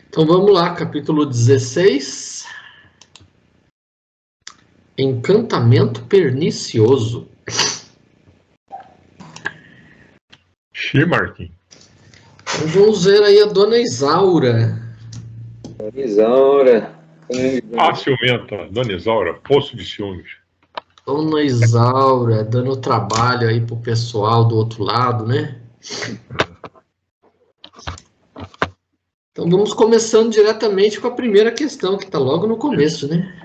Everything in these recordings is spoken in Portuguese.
Então vamos lá, capítulo 16. Encantamento pernicioso. Martin. Então vamos ver aí a Dona Isaura. Dona Isaura. Ciumenta, Dona Isaura, poço de ciúmes. Dona Isaura dando trabalho aí pro pessoal do outro lado, né? Então vamos começando diretamente com a primeira questão, que está logo no começo, né?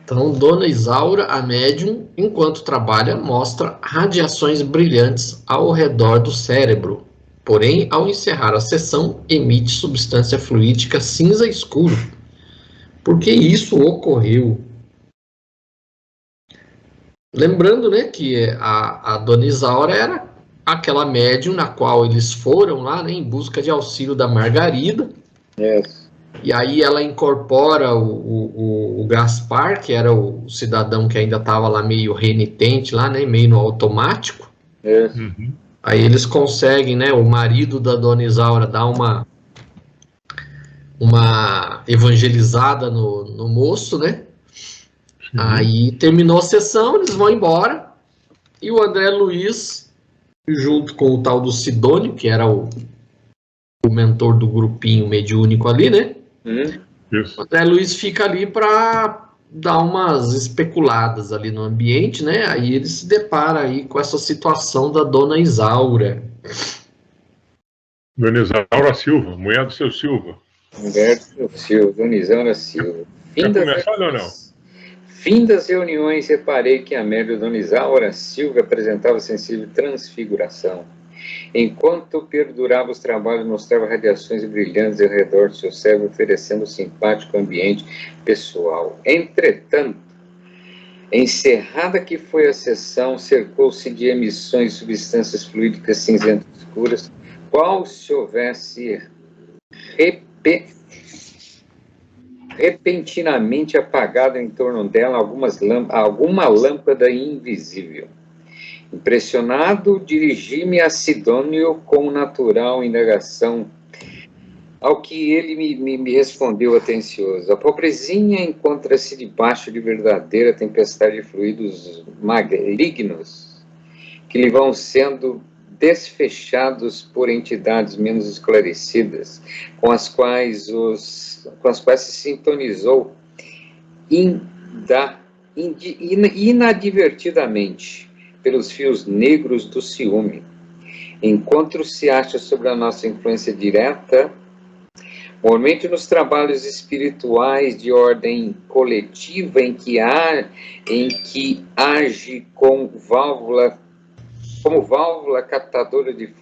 Então, Dona Isaura, a médium, enquanto trabalha, mostra radiações brilhantes ao redor do cérebro. Porém, ao encerrar a sessão, emite substância fluídica cinza escuro. Por que isso ocorreu? Lembrando, né, que a Dona Isaura era aquela médium na qual eles foram lá, né, em busca de auxílio da Margarida. Yes. E aí ela incorpora o Gaspar, que era o cidadão que ainda estava lá meio renitente, lá, né, meio no automático. Yes. Aí eles conseguem, né, o marido da Dona Isaura dar uma evangelizada no moço, né? Aí terminou a sessão, eles vão embora. E o André Luiz, junto com o tal do Sidônio, que era o mentor do grupinho mediúnico ali, né? Isso. O André Luiz fica ali para dar umas especuladas ali no ambiente, né? Aí ele se depara aí com essa situação da Dona Isaura. Dona Isaura Silva, mulher do seu Silva. Mulher do seu Silva, Dona Isaura Silva. Quer começar ou não? Fim das reuniões, reparei que a médium Dona Isaura Silva apresentava sensível transfiguração. Enquanto perdurava os trabalhos, mostrava radiações brilhantes ao redor do seu cérebro, oferecendo um simpático ambiente pessoal. Entretanto, encerrada que foi a sessão, cercou-se de emissões de substâncias fluídicas cinzentas escuras, qual se houvesse repentinamente apagado em torno dela alguma lâmpada invisível. Impressionado, dirigi-me a Sidônio com natural indagação, ao que ele me respondeu atencioso. A pobrezinha encontra-se debaixo de verdadeira tempestade de fluidos malignos, que lhe vão sendo desfechados por entidades menos esclarecidas, com as quais se sintonizou inadvertidamente pelos fios negros do ciúme. Enquanto se acha sobre a nossa influência direta, mormente nos trabalhos espirituais de ordem coletiva em que age como válvula captadora de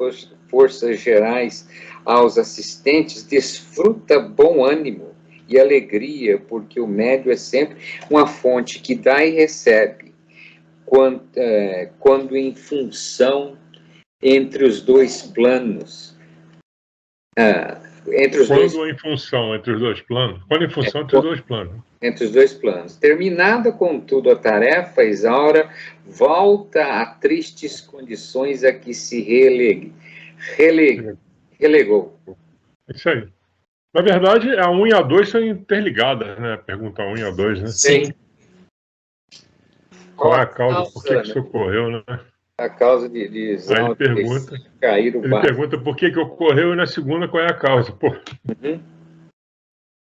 forças gerais aos assistentes, desfruta bom ânimo e alegria, porque o médium é sempre uma fonte que dá e recebe, quando em função entre os dois planos. Entre os dois planos. Terminada, contudo, a tarefa, Isaura volta a tristes condições a que se relegou. Isso aí. Na verdade, a 1 e a 2 são interligadas, né? Pergunta 1 e a 2, né? Sim. Qual é a causa? Por que isso ocorreu, né? A causa de Isaura cair o barco. Ele pergunta por que ocorreu e na segunda qual é a causa. Pô.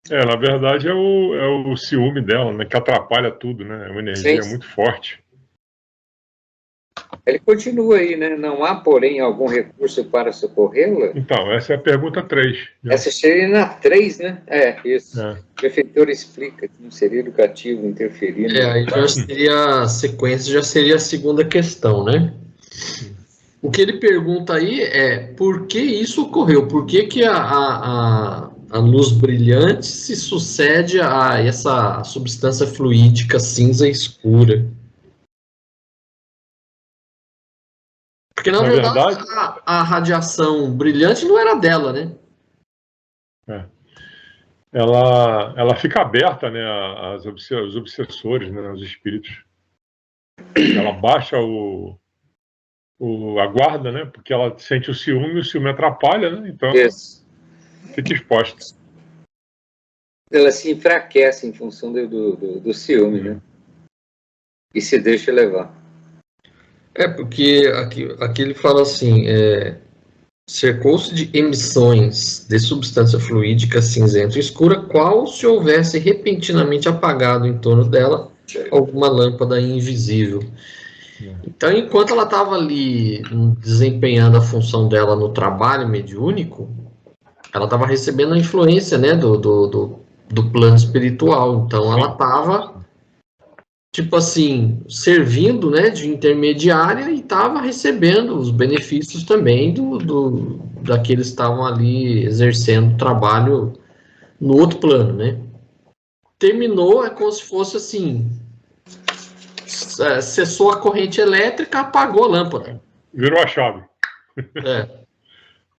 Na verdade é o ciúme dela, né? Que atrapalha tudo, né? É uma energia muito forte. Ele continua aí, né? Não há, porém, algum recurso para socorrê-la? Então, essa é a pergunta 3. Né? Essa seria na 3, né? Isso. O prefeitor explica que não seria educativo interferir. Aí já seria a sequência, já seria a segunda questão, né? O que ele pergunta aí é por que isso ocorreu? Por que a luz brilhante se sucede a essa substância fluídica cinza escura? Porque, na verdade, a radiação brilhante não era dela, né? Ela fica aberta, né, aos obsessores, né, aos espíritos. Ela baixa a guarda, né? Porque ela sente o ciúme atrapalha, né? Então Isso. fica exposta. Ela se enfraquece em função do ciúme, né? E se deixa levar. Porque aqui ele fala assim, cercou-se de emissões de substância fluídica cinzenta e escura, qual se houvesse repentinamente apagado em torno dela alguma lâmpada invisível. Então, enquanto ela estava ali desempenhando a função dela no trabalho mediúnico, ela estava recebendo a influência, né, do plano espiritual. Então, ela estava, tipo assim, servindo, né, de intermediária e estava recebendo os benefícios também daqueles que estavam ali exercendo o trabalho no outro plano, né. Terminou, é como se fosse assim, cessou a corrente elétrica, apagou a lâmpada. Virou a chave.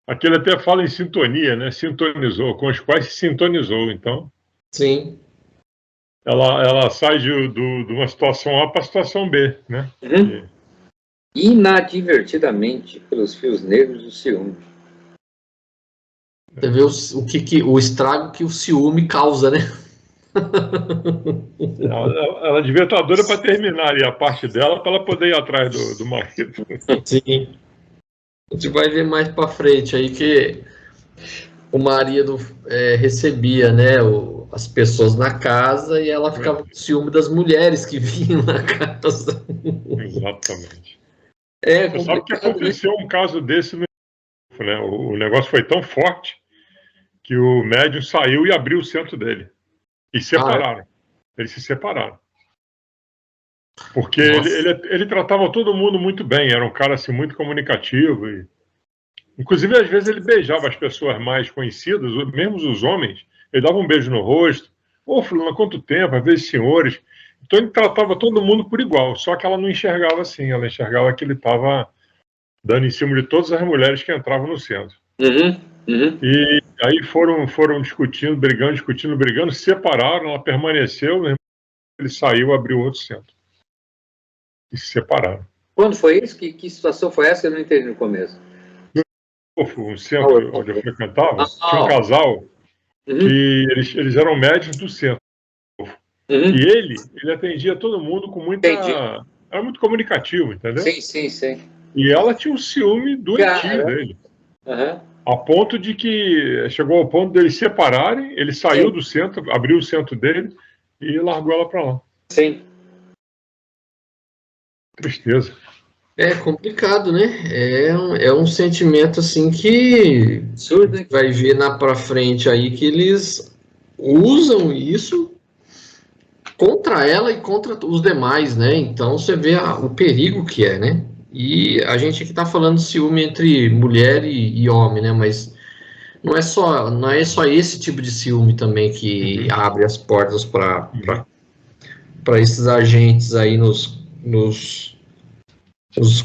Aqui ele até fala em sintonia, né? Sintonizou, com os quais se sintonizou. Então, sim, ela sai de uma situação A para a situação B, né? Inadvertidamente pelos fios negros do ciúme. você vê o estrago que o ciúme causa, né? Ela devia estar doida para terminar ali a parte dela para ela poder ir atrás do marido. Sim. A gente vai ver mais para frente aí que o marido recebia, né, as pessoas na casa e ela ficava com ciúme das mulheres que vinham na casa. Exatamente. Você sabe que aconteceu, né? Um caso desse, né? O negócio foi tão forte que o médium saiu e abriu o centro dele. E separaram. Eles se separaram. Porque ele tratava todo mundo muito bem, era um cara assim, muito comunicativo. Inclusive, às vezes, ele beijava as pessoas mais conhecidas, mesmo os homens, ele dava um beijo no rosto. Ô, fulano, há quanto tempo? Às vezes, senhores. Então, ele tratava todo mundo por igual, só que ela não enxergava assim, ela enxergava que ele estava dando em cima de todas as mulheres que entravam no centro. E aí foram discutindo, brigando, separaram, ela permaneceu, ele saiu, abriu outro centro. E se separaram. Quando foi isso? Que situação foi essa? Eu não entendi no começo. Um centro onde eu frequentava, tinha um casal que eles eram médicos do centro. E ele atendia todo mundo com muita... Era muito comunicativo, entendeu? Sim. E ela tinha um ciúme doentio dele. A ponto de que chegou ao ponto deles separarem, ele saiu do centro, abriu o centro dele e largou ela para lá. Sim. Tristeza. É complicado, né? É um sentimento assim que vai ver pra frente aí que eles usam isso contra ela e contra os demais, né? Então você vê o perigo que é, né? E a gente aqui tá falando de ciúme entre mulher e homem, né? Mas não é só esse tipo de ciúme também que abre as portas para esses agentes aí nos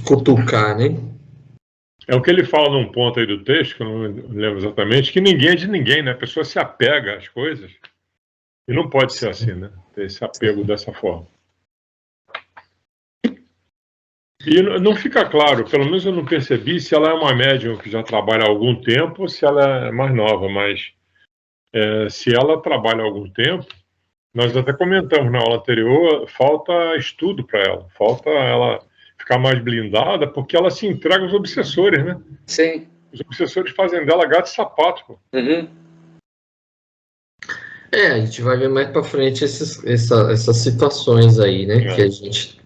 cutucar, né? É o que ele fala num ponto aí do texto, que eu não lembro exatamente, que ninguém é de ninguém, né? A pessoa se apega às coisas e não pode ser assim, né? Ter esse apego dessa forma. E não fica claro, pelo menos eu não percebi se ela é uma médium que já trabalha há algum tempo ou se ela é mais nova, mas se ela trabalha há algum tempo, nós até comentamos na aula anterior, falta estudo para ela, falta ela ficar mais blindada, porque ela se entrega aos obsessores, né? Sim. Os obsessores fazem dela gato e sapato, pô. A gente vai ver mais para frente essas situações aí, né? Que a gente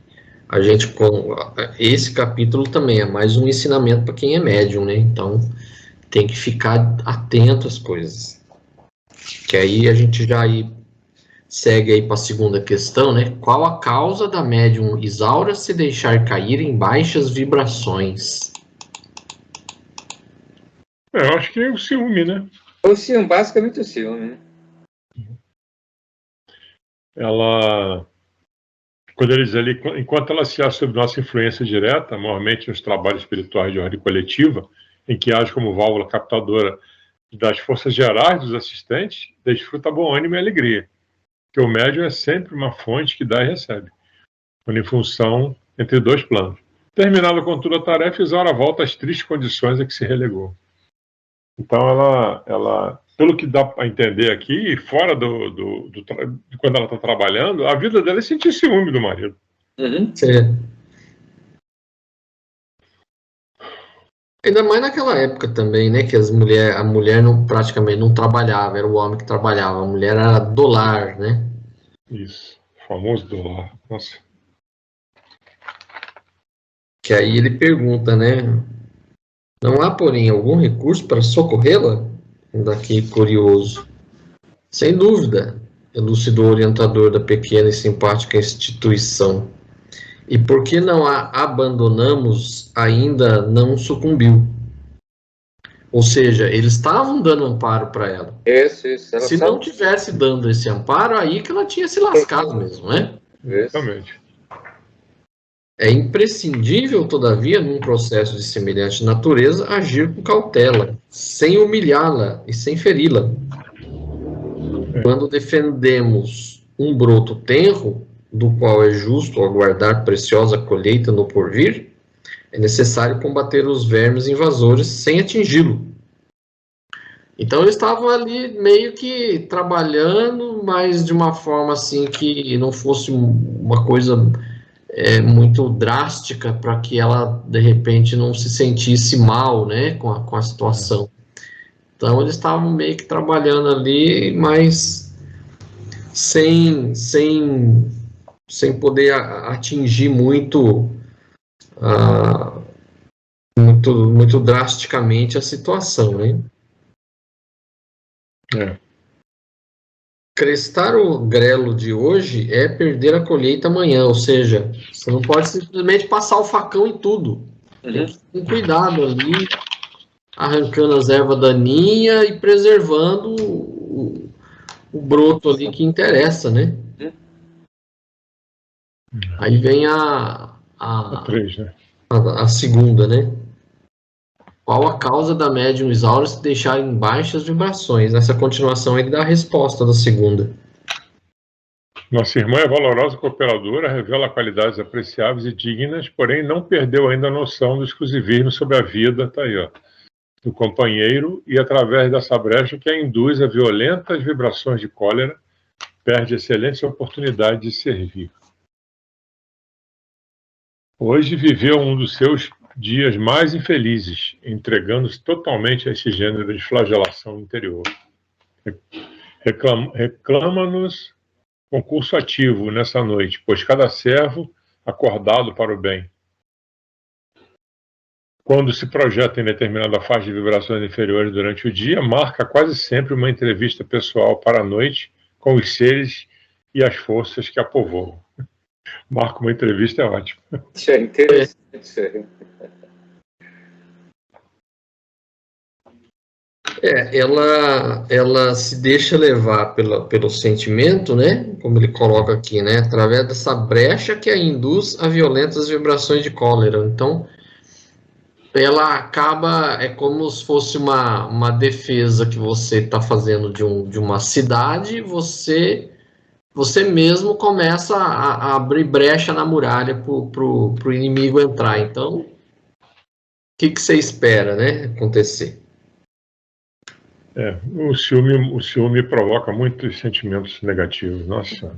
esse capítulo também é mais um ensinamento para quem é médium, né? Então tem que ficar atento às coisas. Que aí a gente já segue aí para a segunda questão, né? Qual a causa da médium Isaura se deixar cair em baixas vibrações? Eu acho que é o ciúme, né? O ciúme, basicamente o ciúme, né? Ela, quando ele diz ali, enquanto ela se acha sob nossa influência direta, normalmente nos trabalhos espirituais de ordem coletiva, em que age como válvula captadora das forças gerais dos assistentes, desfruta bom ânimo e alegria. Que o médium é sempre uma fonte que dá e recebe, quando em função entre dois planos. Terminada com toda a tarefa, Isaura volta às tristes condições a que se relegou. Então, ela pelo que dá para entender aqui, fora de quando ela está trabalhando, a vida dela é sentir ciúme do marido. Uhum. Ainda mais naquela época também, né? Que a mulher praticamente não trabalhava, era o homem que trabalhava, a mulher era do lar, né? Isso, o famoso do lar. Nossa. Que aí ele pergunta, né? Não há, porém, algum recurso para socorrê-la? Daqui curioso. Sem dúvida, elucidou o orientador da pequena e simpática instituição. E por que não a abandonamos ainda não sucumbiu? Ou seja, eles estavam dando amparo para ela. Isso. Se não tivesse dando esse amparo, aí que ela tinha se lascado mesmo, né? Exatamente. É imprescindível, todavia, num processo de semelhante natureza, agir com cautela, sem humilhá-la e sem feri-la. Quando defendemos um broto tenro, do qual é justo aguardar preciosa colheita no porvir, é necessário combater os vermes invasores sem atingi-lo. Então eles estavam ali meio que trabalhando, mas de uma forma assim que não fosse uma coisa muito drástica para que ela de repente não se sentisse mal, né, com a situação. Então eles estavam meio que trabalhando ali, mas sem poder atingir muito drasticamente a situação, né? Crestar o grelo de hoje é perder a colheita amanhã, ou seja, você não pode simplesmente passar o facão em tudo. Tem que ter um cuidado ali, arrancando as ervas daninhas e preservando o broto ali que interessa, né? Aí vem a 3, né? A segunda, né? Qual a causa da médium Isaura se deixar em baixas vibrações? Nessa continuação ele dá a resposta da segunda. Nossa irmã é valorosa cooperadora, revela qualidades apreciáveis e dignas, porém não perdeu ainda a noção do exclusivismo sobre a vida, tá aí, ó, do companheiro, e através dessa brecha que a induz a violentas vibrações de cólera, perde excelente oportunidade de servir. Hoje viveu um dos seus dias mais infelizes, entregando-se totalmente a esse gênero de flagelação interior. Reclama-nos concurso ativo nessa noite, pois cada servo acordado para o bem. Quando se projeta em determinada faixa de vibrações inferiores durante o dia, marca quase sempre uma entrevista pessoal para a noite com os seres e as forças que a povoam. Marca uma entrevista, é ótimo. Isso é interessante. Ela se deixa levar pelo sentimento, né? Como ele coloca aqui, né? Através dessa brecha que a induz a violentas vibrações de cólera. Então, ela acaba, é como se fosse uma defesa que você está fazendo de uma cidade, você mesmo começa a abrir brecha na muralha para o inimigo entrar. Então, o que você espera, né, acontecer? O ciúme provoca muitos sentimentos negativos, nossa senhora.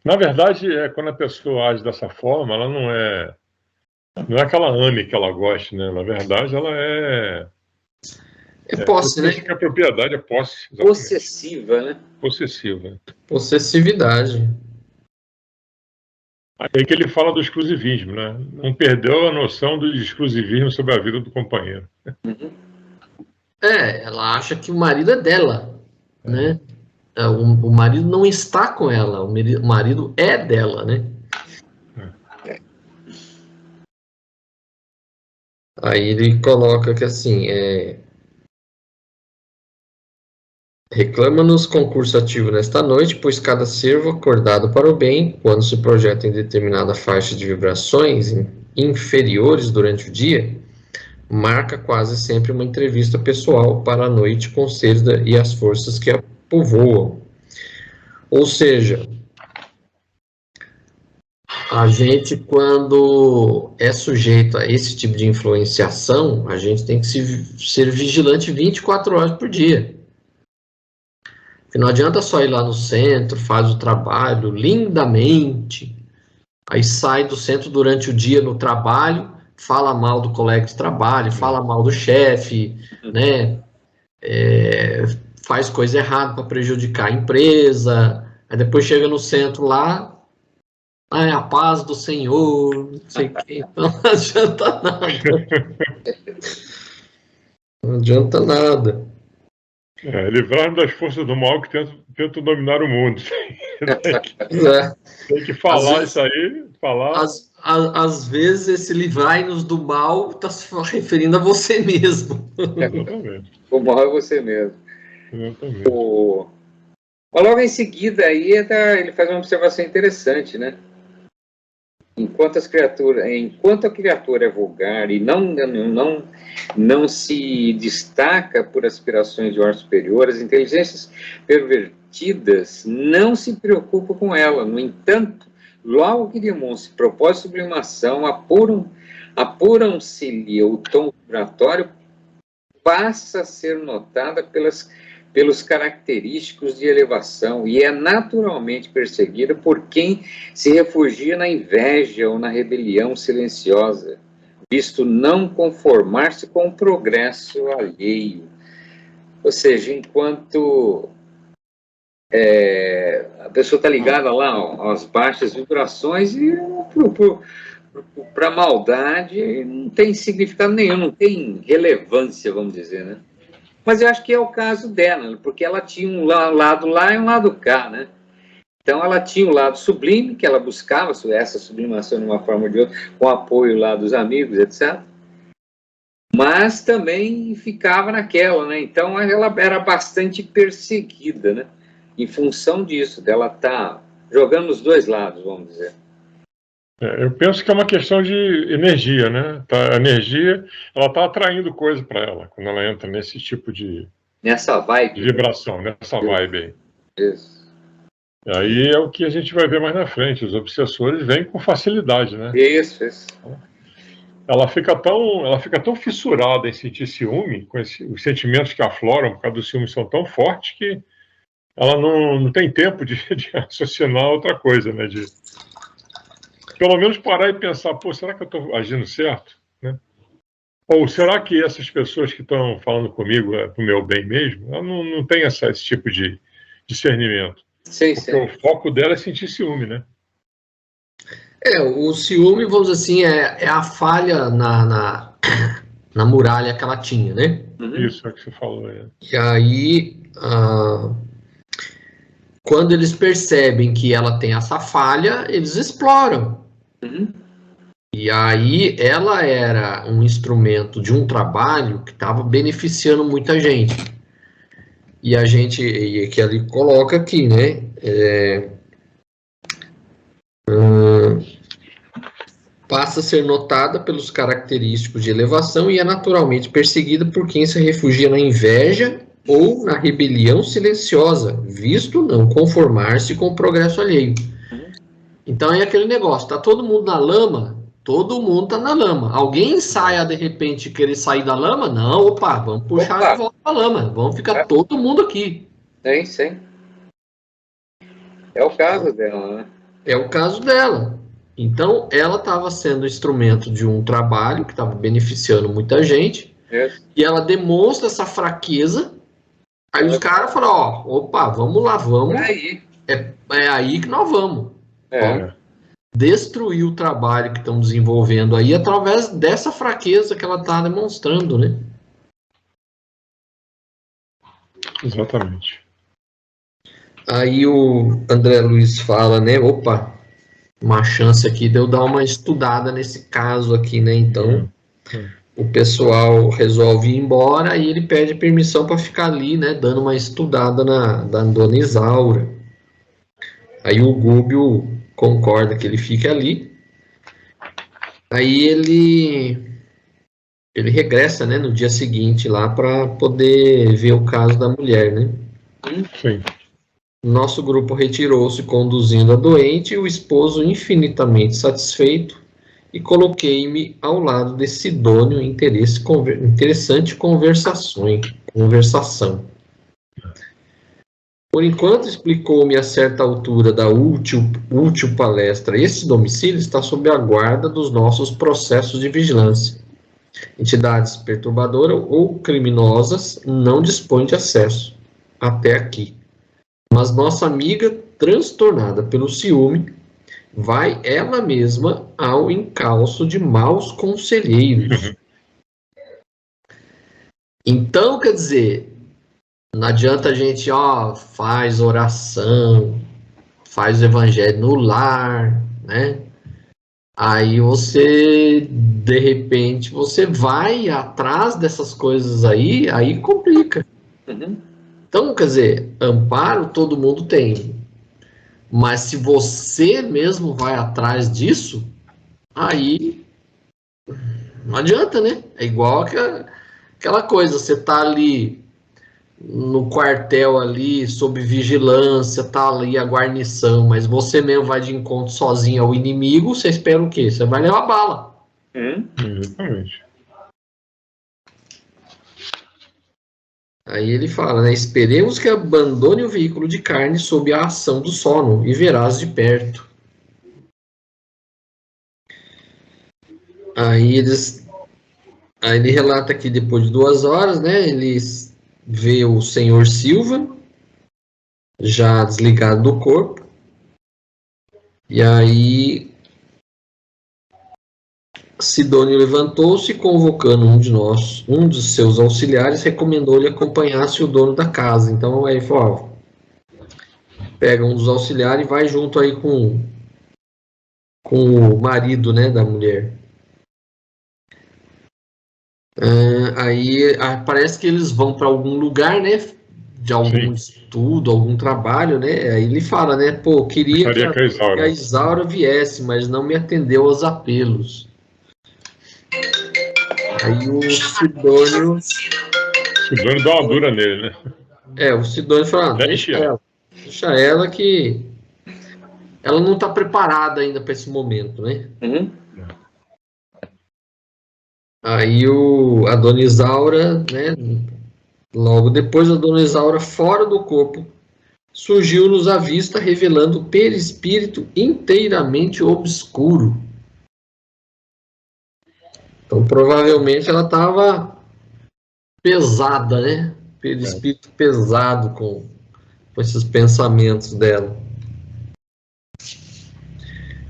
Na verdade, quando a pessoa age dessa forma, ela não é aquela ame que ela gosta, né? Na verdade, ela é posse, né? Que a propriedade é posse. Exatamente. Possessiva, né? Possessiva. Possessividade. Aí que ele fala do exclusivismo, né? Não perdeu a noção do exclusivismo sobre a vida do companheiro. Ela acha que o marido é dela, né? O marido não está com ela, o marido é dela, né? Aí ele coloca que assim, reclama-nos concurso ativo nesta noite, pois cada servo acordado para o bem, quando se projeta em determinada faixa de vibrações inferiores durante o dia, marca quase sempre uma entrevista pessoal para a noite com os seres e as forças que a povoam. Ou seja, A gente, quando é sujeito a esse tipo de influenciação, a gente tem que ser vigilante 24 horas por dia. Porque não adianta só ir lá no centro, faz o trabalho lindamente, aí sai do centro durante o dia no trabalho, fala mal do colega de trabalho, fala mal do chefe, né? Faz coisa errada para prejudicar a empresa, aí depois chega no centro lá, a paz do Senhor, não sei o que, então não adianta nada. Não adianta nada. Livrar-nos das forças do mal que tentam dominar o mundo. Tem que falar vezes, isso aí, falar. Às vezes esse livrai-nos do mal está se referindo a você mesmo. Exatamente. O mal é você mesmo. Exatamente. Logo em seguida aí ele faz uma observação interessante, né? Enquanto a criatura é vulgar e não se destaca por aspirações de ordem superior, as inteligências pervertidas não se preocupam com ela. No entanto, logo que demonstram propósito de sublimação, apuram-se-lhe o tom vibratório, passa a ser notada pelos característicos de elevação e é naturalmente perseguida por quem se refugia na inveja ou na rebelião silenciosa, visto não conformar-se com o progresso alheio. Ou seja, enquanto a pessoa está ligada lá às baixas vibrações e para a maldade não tem significado nenhum, não tem relevância, vamos dizer, né? Mas eu acho que é o caso dela, porque ela tinha um lado lá e um lado cá, né? Então ela tinha um lado sublime, que ela buscava essa sublimação de uma forma ou de outra, com apoio lá dos amigos, etc. Mas também ficava naquela, né? Então ela era bastante perseguida, né? Em função disso, dela estar jogando os dois lados, vamos dizer. Eu penso que é uma questão de energia, né? A energia, ela está atraindo coisa para ela, quando ela entra nesse tipo nessa vibe, de vibração, nessa vibe aí. Isso. Aí é o que a gente vai ver mais na frente. Os obsessores vêm com facilidade, né? Isso. Ela fica tão fissurada em sentir ciúme, os sentimentos que afloram por causa do ciúme são tão fortes que ela não tem tempo de raciocinar outra coisa, né? Pelo menos parar e pensar, será que eu estou agindo certo? Né? Ou será que essas pessoas que estão falando comigo é para o meu bem mesmo? Ela não tem esse tipo de discernimento. Sim. O foco dela é sentir ciúme, né? O ciúme, vamos dizer assim, é a falha na muralha que ela tinha, né? Isso é o que você falou. E aí, quando eles percebem que ela tem essa falha, eles exploram. E aí ela era um instrumento de um trabalho que estava beneficiando muita gente. E a gente, que ele coloca aqui, né? Passa a ser notada pelos característicos de elevação e é naturalmente perseguida por quem se refugia na inveja ou na rebelião silenciosa, visto não conformar-se com o progresso alheio. Então é aquele negócio, tá todo mundo na lama, todo mundo tá na lama. Alguém saia de repente querer sair da lama? Não, vamos puxar de volta a lama, vamos ficar todo mundo aqui. Sim. É o caso dela, né? É o caso dela. Então, ela estava sendo instrumento de um trabalho que estava beneficiando muita gente, e ela demonstra essa fraqueza, aí os caras falam, vamos lá, vamos. É aí que nós vamos. Vamos destruir o trabalho que estão desenvolvendo aí através dessa fraqueza que ela está demonstrando, né? Exatamente. Aí o André Luiz fala, né? Uma chance aqui de eu dar uma estudada nesse caso aqui, né? Então, o pessoal resolve ir embora e ele pede permissão para ficar ali, né? Dando uma estudada na dona Isaura. Aí o Gúbio concorda que ele fique ali. Aí ele regressa, né? No dia seguinte lá para poder ver o caso da mulher, né? Sim. Nosso grupo retirou-se conduzindo a doente e o esposo infinitamente satisfeito, e coloquei-me ao lado de Sidônio em interessante conversação. Por enquanto, explicou-me a certa altura da útil palestra, esse domicílio está sob a guarda dos nossos processos de vigilância. Entidades perturbadoras ou criminosas não dispõem de acesso até aqui. Mas nossa amiga, transtornada pelo ciúme, vai ela mesma ao encalço de maus conselheiros. Então, quer dizer, não adianta a gente, faz oração, faz o evangelho no lar, né? Aí você, de repente, você vai atrás dessas coisas aí complica. Então, quer dizer, amparo todo mundo tem. Mas se você mesmo vai atrás disso, aí não adianta, né? É igual aquela coisa, você tá ali no quartel ali, sob vigilância, tá ali a guarnição, mas você mesmo vai de encontro sozinho ao inimigo, você espera o quê? Você vai levar bala. Exatamente. Aí ele fala, né? Esperemos que abandone o veículo de carne sob a ação do sono e verás de perto. Aí ele relata que depois de 2 horas, né? Ele vê o senhor Silva já desligado do corpo. E aí Sidônio levantou-se, convocando um dos seus auxiliares, recomendou-lhe acompanhasse o dono da casa. Então aí ele falou, pega um dos auxiliares e vai junto aí com o marido, né, da mulher. Aí parece que eles vão para algum lugar, né, de algum estudo, algum trabalho, né, aí ele fala, né, pô, queria que a Isaura viesse, mas não me atendeu aos apelos. Aí o Sidônio dá uma dura nele, né? O Sidônio fala, deixa ela que ela não está preparada ainda para esse momento, né? Aí a Dona Isaura, né? Logo depois, a Dona Isaura, fora do corpo, surgiu-nos à vista, revelando o perispírito inteiramente obscuro. Então, provavelmente, ela estava pesada, né? Perispírito pesado com esses pensamentos dela.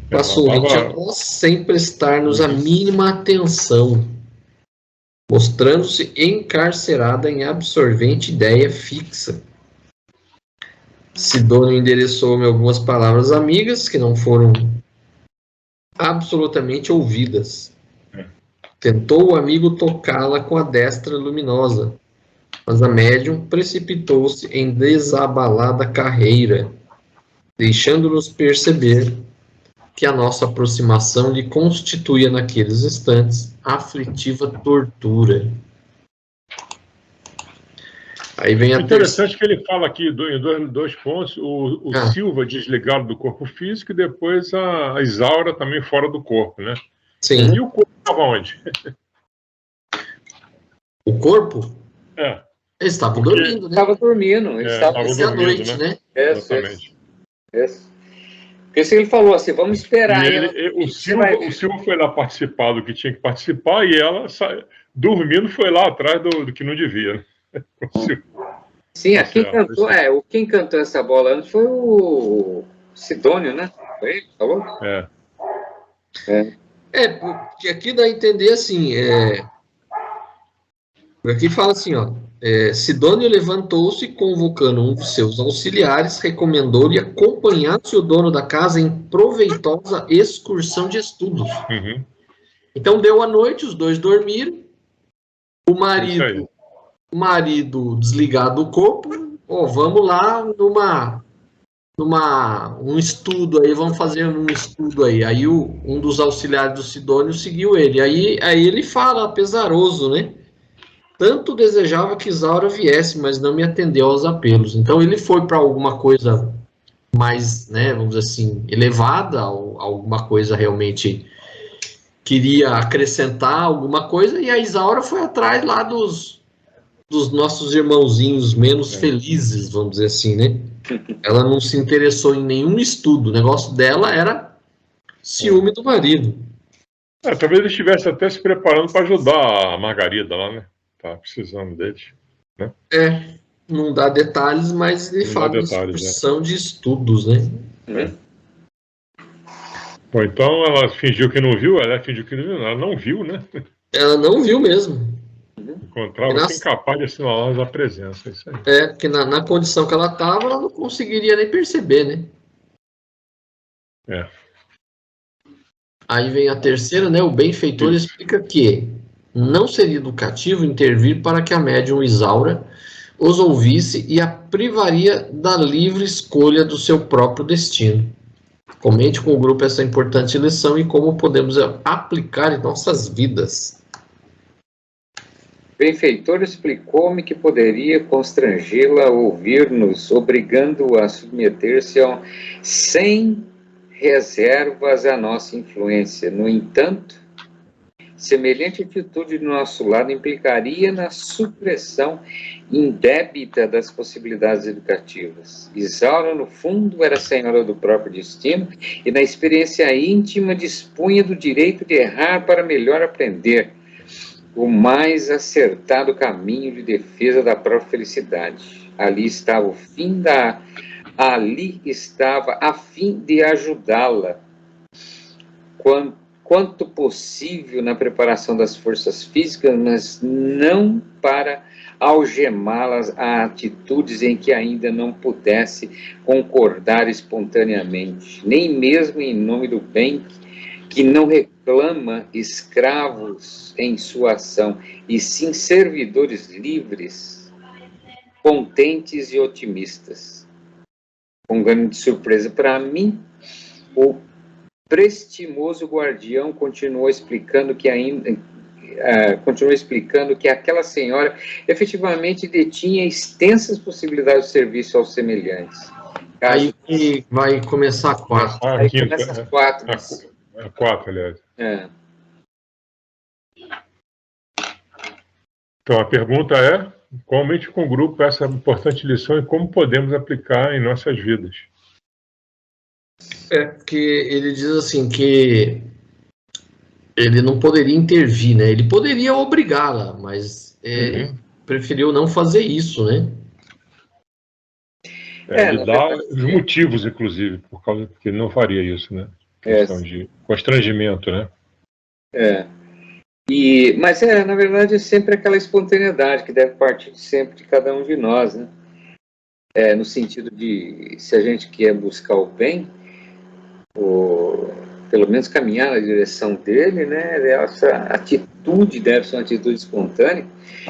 Passou a nós sem prestar-nos a mínima atenção, mostrando-se encarcerada em absorvente ideia fixa. Sidônio endereçou-me algumas palavras amigas que não foram absolutamente ouvidas. Tentou o amigo tocá-la com a destra luminosa, mas a médium precipitou-se em desabalada carreira, deixando-nos perceber que a nossa aproximação lhe constituía naqueles instantes aflitiva tortura. Aí vem interessante que ele fala aqui em 2 pontos, o Silva desligado do corpo físico e depois a Isaura também fora do corpo, né? Sim. E o corpo estava onde? O corpo? Ele estava dormindo, né? Estava dormindo. Ele estava dormindo, à noite, né? Exatamente. Por isso ele falou assim, vamos esperar. O Silva foi lá participar do que tinha que participar e ela, dormindo, foi lá atrás do que não devia. Sim, quem cantou essa bola antes foi o Sidônio, né? Foi ele que falou? Porque aqui dá a entender assim, aqui fala assim, Sidônio levantou-se, convocando um de seus auxiliares, recomendou-lhe acompanhasse o dono da casa em proveitosa excursão de estudos. Então deu a noite, os dois dormiram, o marido desligado do corpo, vamos lá um estudo aí, vamos fazer um estudo aí. Aí um dos auxiliares do Sidônio seguiu ele. Aí ele fala, pesaroso, né? tanto desejava que Isaura viesse, mas não me atendeu aos apelos. Então ele foi para alguma coisa mais, né, vamos dizer assim, elevada, ou alguma coisa realmente queria acrescentar alguma coisa, e a Isaura foi atrás lá dos nossos irmãozinhos menos felizes, vamos dizer assim, né? Ela não se interessou em nenhum estudo, o negócio dela era ciúme do marido. Talvez ele estivesse até se preparando para ajudar a Margarida lá, né? Tá precisando deles. Né? Não dá detalhes, mas ele fala de excursão de estudos, né? Bom, então ela fingiu que não viu, ela fingiu que não viu, ela não viu, né? Ela não viu mesmo. Encontrava-se incapaz de assinalar a presença, isso aí. Porque na condição que ela estava, ela não conseguiria nem perceber, né? Aí vem a terceira, né? O benfeitor explica que não seria educativo intervir para que a médium Isaura os ouvisse e a privaria da livre escolha do seu próprio destino. Comente com o grupo essa importante lição e como podemos aplicar em nossas vidas. O benfeitor explicou-me que poderia constrangê-la a ouvir-nos, obrigando-o a submeter-se sem reservas à nossa influência. No entanto, semelhante atitude do nosso lado implicaria na supressão indébita das possibilidades educativas. Isaura, no fundo, era senhora do próprio destino e, na experiência íntima, dispunha do direito de errar para melhor aprender o mais acertado caminho de defesa da própria felicidade. Ali estava a fim de ajudá-la quanto possível na preparação das forças físicas, mas não para algemá-las a atitudes em que ainda não pudesse concordar espontaneamente, nem mesmo em nome do bem que não reclama escravos em sua ação, e sim servidores livres, contentes e otimistas. Com grande surpresa para mim, o prestimoso guardião continuou explicando que aquela senhora efetivamente detinha extensas possibilidades de serviço aos semelhantes. Aí vai começar a 4. Aí começa as 4. A 4, aliás. Então, a pergunta é: comente com o grupo essa importante lição e como podemos aplicar em nossas vidas? Porque ele diz assim que ele não poderia intervir, né? Ele poderia obrigá-la, mas preferiu não fazer isso, né? Ele dá os motivos, inclusive, porque ele não faria isso, né? Questão de constrangimento, né? Mas na verdade, é sempre aquela espontaneidade que deve partir sempre de cada um de nós, né? No sentido de, se a gente quer buscar o bem, pelo menos caminhar na direção dele, né? Essa atitude deve ser uma atitude espontânea,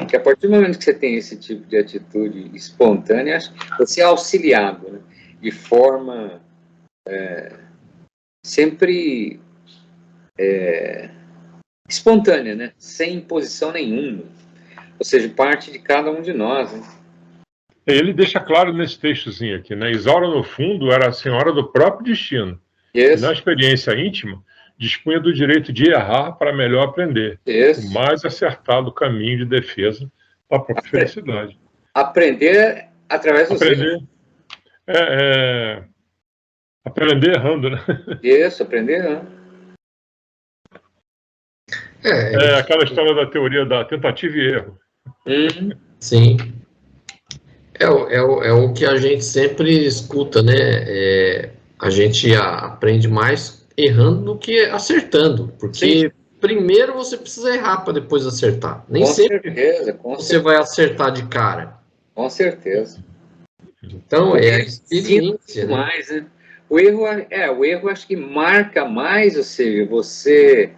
que a partir do momento que você tem esse tipo de atitude espontânea, você é auxiliado, né? De forma sempre espontânea, né? Sem imposição nenhuma. Ou seja, parte de cada um de nós, né? Ele deixa claro nesse textozinho aqui, né? Isaura, no fundo, era a senhora do próprio destino. E na experiência íntima, dispunha do direito de errar para melhor aprender. O mais acertado caminho de defesa da própria felicidade. Aprender através dos erros. Aprender errando, né? Isso, aprender errando. Aquela história da teoria da tentativa e erro. Sim. É o que a gente sempre escuta, né? A gente aprende mais errando do que acertando, porque primeiro você precisa errar para depois acertar. Nem sempre você vai acertar de cara. Com certeza. Então, é a experiência, né? Mais, né? O erro acho que marca mais, ou seja, você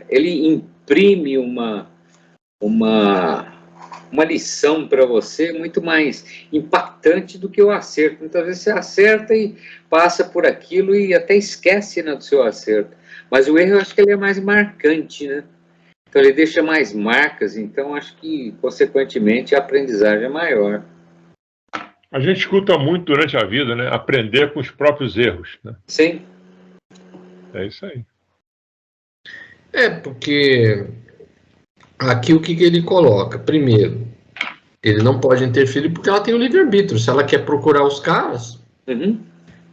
ele imprime uma lição para você muito mais impactante do que o acerto. Muitas vezes você acerta e passa por aquilo e até esquece, né, do seu acerto. Mas o erro, eu acho que ele é mais marcante, né? Então ele deixa mais marcas, então acho que, consequentemente, a aprendizagem é maior. A gente escuta muito durante a vida, né? Aprender com os próprios erros, né? Sim. É isso aí. Porque aqui o que ele coloca? Primeiro, ele não pode interferir porque ela tem o livre-arbítrio. Se ela quer procurar os caras,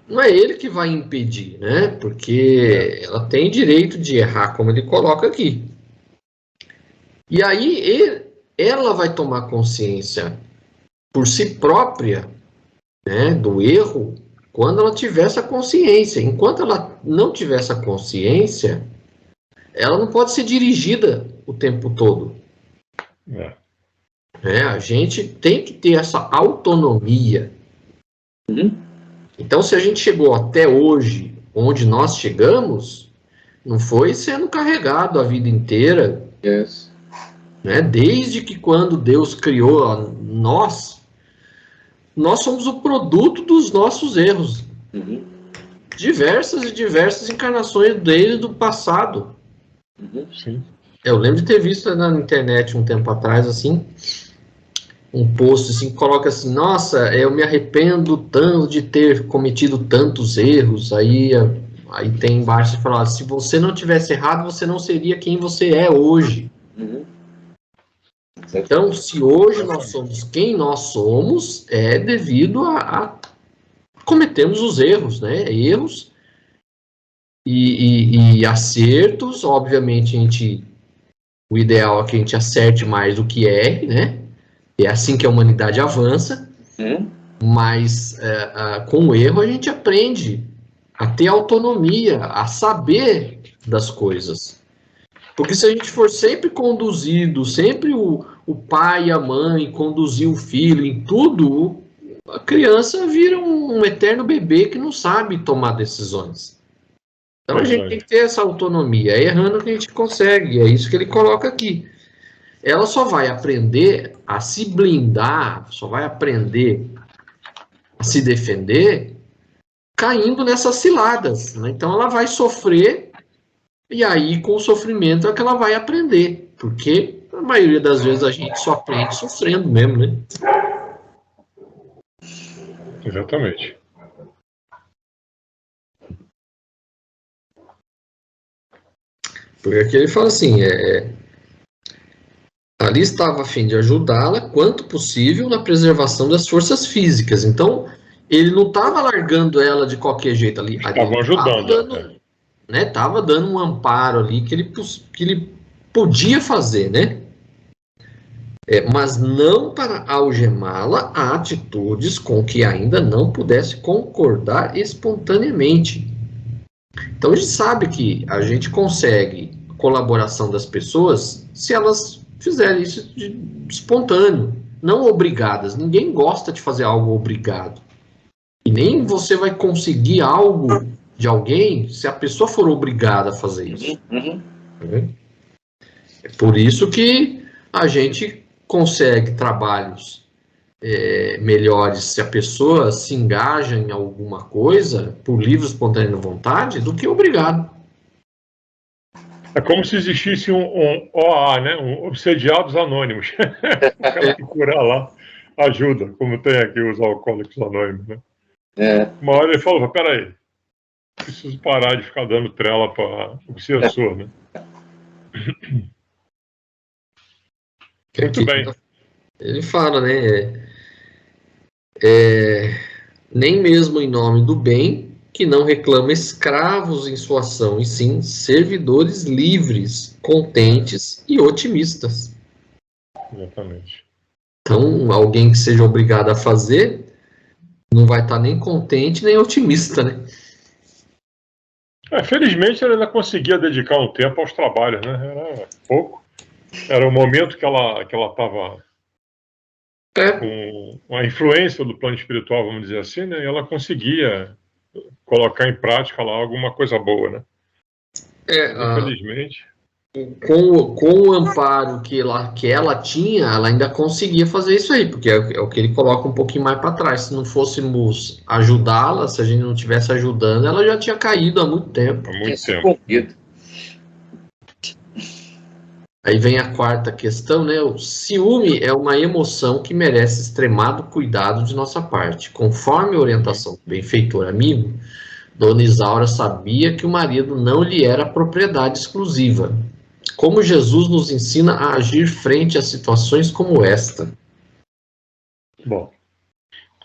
não é ele que vai impedir, né? Porque ela tem direito de errar, como ele coloca aqui. E aí ela vai tomar consciência por si própria, né, do erro, quando ela tiver essa consciência. Enquanto ela não tiver essa consciência, ela não pode ser dirigida o tempo todo. A gente tem que ter essa autonomia. Então, se a gente chegou até hoje, onde nós chegamos, não foi sendo carregado a vida inteira. Né? Desde que quando Deus criou nós somos o produto dos nossos erros. Diversas e diversas encarnações desde o passado. Sim. Eu lembro de ter visto na internet um tempo atrás, assim, um post assim, que coloca assim, nossa, eu me arrependo tanto de ter cometido tantos erros. Aí tem embaixo falando, se você não tivesse errado, você não seria quem você é hoje. Então, se hoje nós somos quem nós somos, é devido a cometemos os erros, né? Erros e acertos. Obviamente, o ideal é que a gente acerte mais do que erre, né? É assim que a humanidade avança. Mas com o erro a gente aprende a ter autonomia, a saber das coisas. Porque se a gente for sempre conduzido, sempre o pai e a mãe conduzir o filho em tudo, a criança vira um eterno bebê que não sabe tomar decisões. Então a gente tem que ter essa autonomia. É errando que a gente consegue, é isso que ele coloca aqui. Ela só vai aprender a se blindar, só vai aprender a se defender caindo nessas ciladas, né? Então ela vai sofrer. E aí, com o sofrimento, é que ela vai aprender. Porque, a maioria das vezes, a gente só aprende sofrendo mesmo, né? Exatamente. Porque aqui ele fala assim, ali estava a fim de ajudá-la, quanto possível, na preservação das forças físicas. Então, ele não estava largando ela de qualquer jeito ali. Estavam ajudando. Estava dando um amparo ali que ele podia fazer, né? Mas não para algemá-la a atitudes com que ainda não pudesse concordar espontaneamente. Então a gente sabe que a gente consegue a colaboração das pessoas se elas fizerem isso de espontâneo, não obrigadas. Ninguém gosta de fazer algo obrigado. E nem você vai conseguir algo de alguém se a pessoa for obrigada a fazer isso. É por isso que a gente consegue trabalhos melhores se a pessoa se engaja em alguma coisa por livre, espontânea vontade do que obrigado. É como se existisse um OA, né? Um Obsediados Anônimos. O cara que curar lá ajuda, como tem aqui os Alcoólicos Anônimos, né? Uma hora ele falou, peraí, preciso parar de ficar dando trela para o obsessor, né? Muito bem. Ele fala, né? Nem mesmo em nome do bem, que não reclama escravos em sua ação, e sim servidores livres, contentes e otimistas. Exatamente. Então, alguém que seja obrigado a fazer não vai estar nem contente nem otimista, né? Felizmente ela ainda conseguia dedicar um tempo aos trabalhos, né? Era pouco. Era o momento que ela estava com a influência do plano espiritual, vamos dizer assim, né? E ela conseguia colocar em prática lá alguma coisa boa, né? Infelizmente. Com o amparo que ela tinha, ela ainda conseguia fazer isso aí, porque é o que ele coloca um pouquinho mais para trás. Se não fôssemos ajudá-la, se a gente não estivesse ajudando, ela já tinha caído há muito tempo. Há muito tempo. Aí vem a quarta questão, né? O ciúme é uma emoção que merece extremado cuidado de nossa parte. Conforme a orientação do benfeitor amigo, Dona Isaura sabia que o marido não lhe era propriedade exclusiva. Como Jesus nos ensina a agir frente a situações como esta? Bom,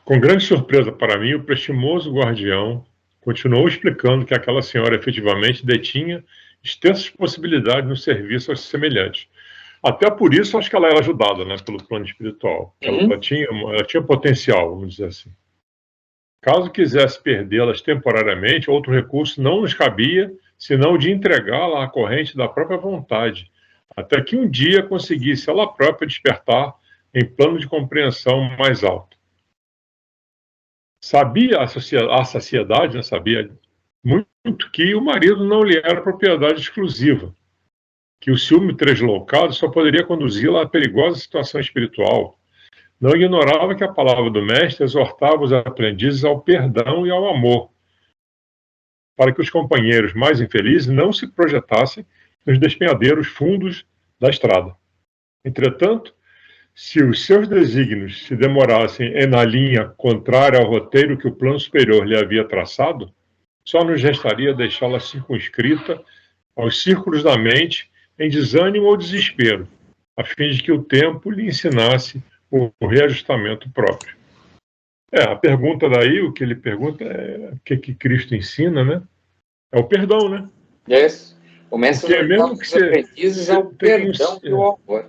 com grande surpresa para mim, o prestimoso guardião continuou explicando que aquela senhora efetivamente detinha extensas possibilidades no serviço aos semelhantes. Até por isso, acho que ela era ajudada, né, pelo plano espiritual. Ela tinha potencial, vamos dizer assim. Caso quisesse perdê-las temporariamente, outro recurso não nos cabia, senão o de entregá-la à corrente da própria vontade, até que um dia conseguisse ela própria despertar em plano de compreensão mais alto. Sabia a saciedade, né, sabia muito que o marido não lhe era propriedade exclusiva, que o ciúme translocado só poderia conduzi-la a perigosa situação espiritual. Não ignorava que a palavra do mestre exortava os aprendizes ao perdão e ao amor, para que os companheiros mais infelizes não se projetassem nos despenhadeiros fundos da estrada. Entretanto, se os seus desígnios se demorassem na linha contrária ao roteiro que o plano superior lhe havia traçado, só nos restaria deixá-la circunscrita aos círculos da mente em desânimo ou desespero, a fim de que o tempo lhe ensinasse o reajustamento próprio. A pergunta daí, o que ele pergunta é o que Cristo ensina, né? É o perdão, né? Yes. Começa a exortar os aprendizes ao perdão e ao amor.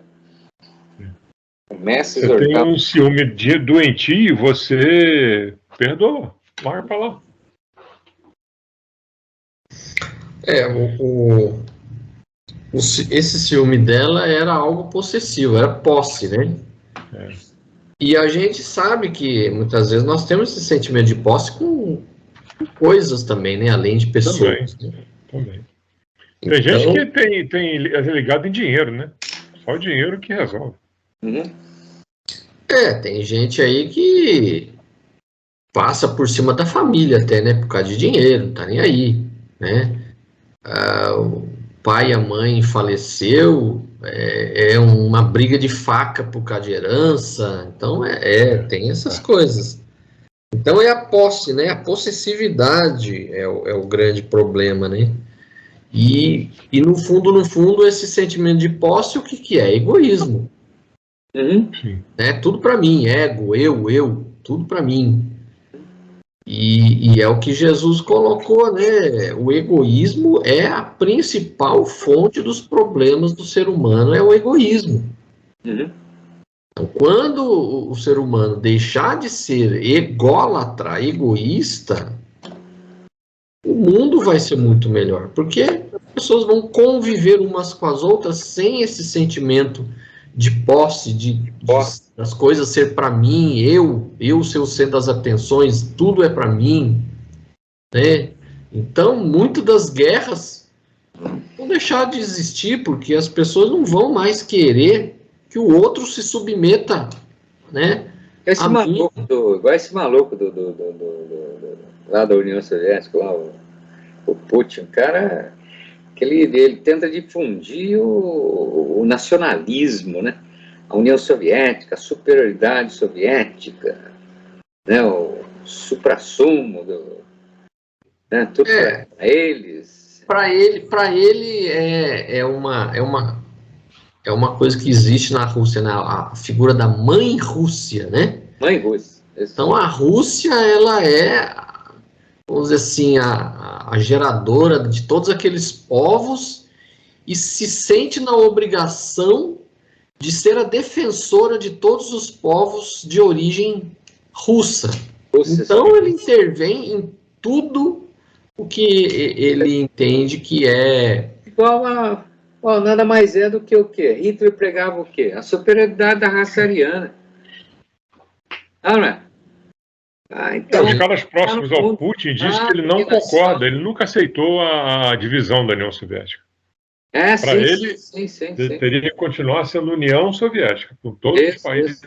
Começa a exortar. Você tem um ciúme doentio, você perdoa, larga para lá. Esse ciúme dela era algo possessivo, era posse, né? E a gente sabe que muitas vezes nós temos esse sentimento de posse com coisas também, né? Além de pessoas. Também. Tem gente que tem ligado em dinheiro, né? Só o dinheiro que resolve. Tem gente aí que passa por cima da família até, né? Por causa de dinheiro, não tá nem aí, né? O pai e a mãe faleceu, é uma briga de faca por causa de herança, então tem essas coisas. Então é a posse, né? A possessividade é o grande problema, né? E no fundo, esse sentimento de posse, o que é? Egoísmo. Tudo para mim, ego, eu, tudo para mim. E é o que Jesus colocou, né? O egoísmo é a principal fonte dos problemas do ser humano, é o egoísmo. Então, quando o ser humano deixar de ser ególatra, egoísta, o mundo vai ser muito melhor, porque as pessoas vão conviver umas com as outras sem esse sentimento de posse, das coisas ser para mim, eu ser o centro das atenções, tudo é para mim, né? Então, muito das guerras vão deixar de existir, porque as pessoas não vão mais querer que o outro se submeta, né? Esse maluco lá da União Soviética, lá, o Putin, o cara, que ele tenta difundir o nacionalismo, né? A União Soviética, a superioridade soviética, né? O suprassumo, né? Tudo para eles. Para ele é uma coisa que existe na Rússia, né? A figura da mãe Rússia, né? Mãe Rússia. Então a Rússia, ela é, vamos dizer assim, a geradora de todos aqueles povos e se sente na obrigação de ser a defensora de todos os povos de origem russa. Então ele intervém em tudo o que ele entende que é... Igual nada mais é do que o quê? Hitler pregava o quê? A superioridade da raça ariana. Não é? Então, os caras próximos ao Putin dizem que ele não concorda, ele nunca aceitou a divisão da União Soviética. Para ele, teria que continuar sendo União Soviética, com todos os países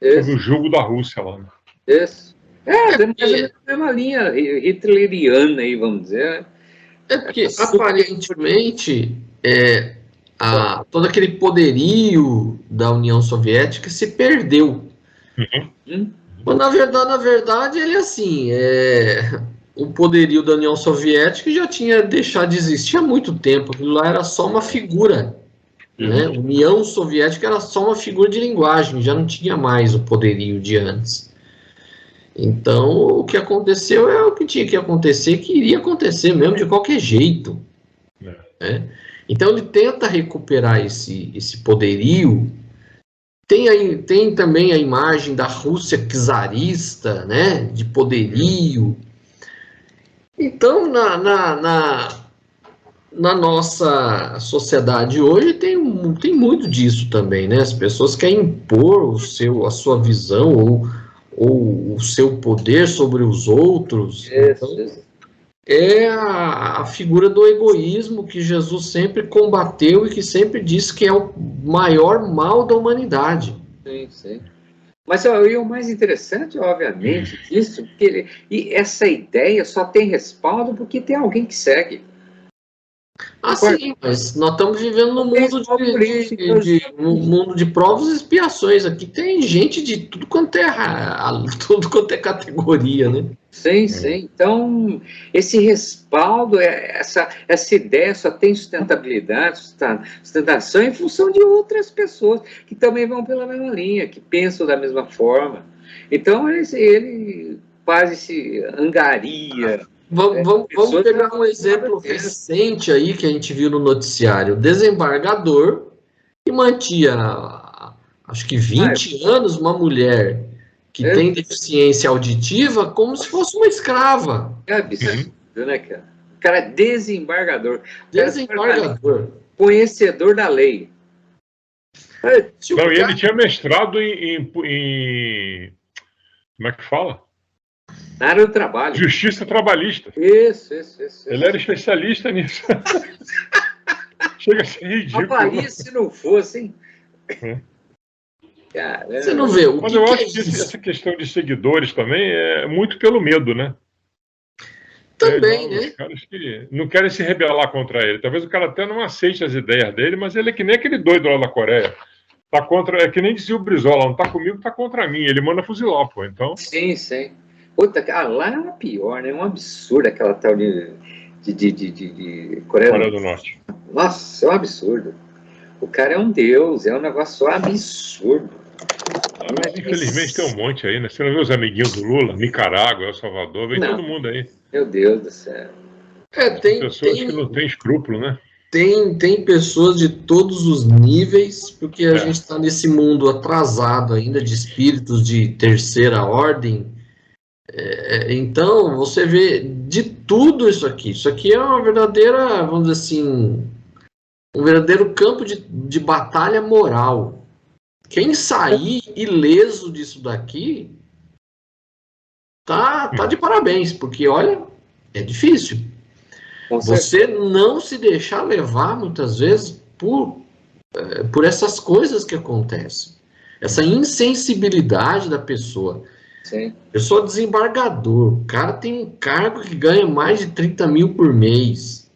sob o jugo da Rússia lá. Isso. É a mesma linha hitleriana aí, vamos dizer. É porque, aparentemente, todo aquele poderio da União Soviética se perdeu. Mas, na verdade, ele assim, o poderio da União Soviética já tinha deixado de existir há muito tempo. Aquilo lá era só uma figura, né? União Soviética era só uma figura de linguagem, já não tinha mais o poderio de antes. Então, o que aconteceu é o que tinha que acontecer, que iria acontecer mesmo de qualquer jeito. Né? Então, ele tenta recuperar esse poderio. Tem também a imagem da Rússia czarista, né, de poderio. Então, na nossa sociedade hoje tem muito disso também, né? As pessoas querem impor a sua visão ou o seu poder sobre os outros. Então, é a figura do egoísmo que Jesus sempre combateu e que sempre disse que é o maior mal da humanidade. Sim. Mas o mais interessante, obviamente, disso, e essa ideia só tem respaldo porque tem alguém que segue. Sim, mas nós estamos vivendo num mundo de provas e expiações. Aqui tem gente de tudo quanto é categoria, né? Sim. Então, esse respaldo, essa ideia só tem sustentação em função de outras pessoas que também vão pela mesma linha, que pensam da mesma forma. Então, ele quase se angaria. Vamos pegar um exemplo recente aí que a gente viu no noticiário. Desembargador que mantinha, acho que 20 anos, uma mulher que tem deficiência auditiva como se fosse uma escrava. É absurdo, né, cara? O cara é desembargador. Conhecedor da lei. Não, e ele tinha mestrado em como é que fala? Na área do trabalho. Justiça trabalhista. Isso. Ele era especialista nisso. Chega a ser ridículo. Avalia se não fosse, hein? Caramba. Você não vê o Mas eu acho que essa questão de seguidores também é muito pelo medo, né? Também, né? Os caras que não querem se rebelar contra ele. Talvez o cara até não aceite as ideias dele, mas ele é que nem aquele doido lá da Coreia. Tá contra, é que nem dizia o Brizola, não tá comigo, tá contra mim. Ele manda fuzilar, pô. Então... Sim. Puta, lá é uma pior, né? É um absurdo aquela tal de Coreia do Norte. Nossa, é um absurdo. O cara é um deus, é um negócio absurdo. Mas, infelizmente tem um monte aí, né? Você não vê os amiguinhos do Lula? Nicarágua, El Salvador, vem todo mundo aí. Meu Deus do céu. Tem pessoas que não têm escrúpulo, né? Tem pessoas de todos os níveis, porque a gente está nesse mundo atrasado ainda de espíritos de terceira ordem. Então, você vê de tudo isso aqui. Isso aqui é uma verdadeira, vamos dizer assim, um verdadeiro campo de batalha moral. Quem sair ileso disso daqui tá de parabéns, porque, olha, é difícil. Você não se deixar levar, muitas vezes, por essas coisas que acontecem. Essa insensibilidade da pessoa. Sim. Eu sou desembargador. O cara tem um cargo que ganha mais de 30 mil por mês.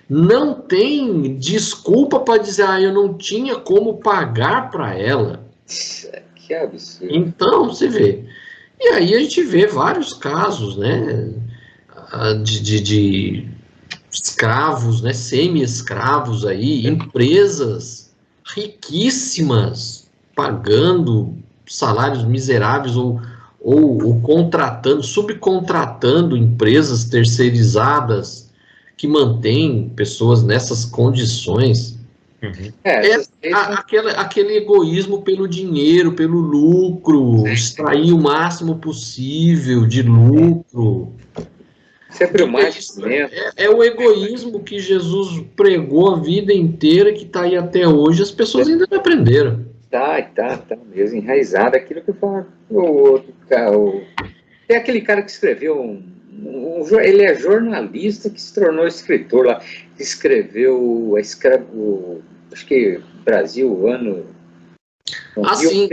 Não tem desculpa para dizer, eu não tinha como pagar para ela. Que absurdo. Então, você vê. E aí a gente vê vários casos, né? De escravos, né? Semi-escravos aí, empresas riquíssimas pagando salários miseráveis ou contratando, subcontratando empresas terceirizadas que mantêm pessoas nessas condições. Aquele egoísmo pelo dinheiro, pelo lucro, extrair o máximo possível de lucro. Sempre o mais. É o egoísmo que Jesus pregou a vida inteira, que está aí até hoje, as pessoas ainda não aprenderam. Tá mesmo, enraizado. Aquilo que eu falo, o outro cara, tem aquele cara que escreveu ele é jornalista que se tornou escritor lá, escreveu acho que Brasil, ano... Assim,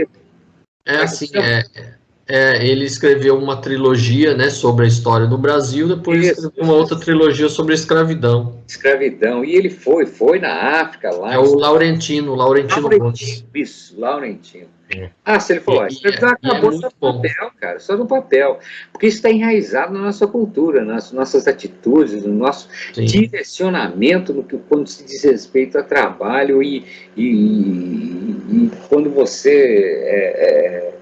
Ele escreveu uma trilogia, né, sobre a história do Brasil, depois escreveu uma outra trilogia sobre a escravidão. Escravidão. E ele foi na África lá. É o Laurentino Gomes. Isso, Laurentino. Se ele falou, a escravidão acabou só no papel, cara, só no papel. Porque isso está enraizado na nossa cultura, nas nossas atitudes, no nosso direcionamento quando se diz respeito a trabalho e quando você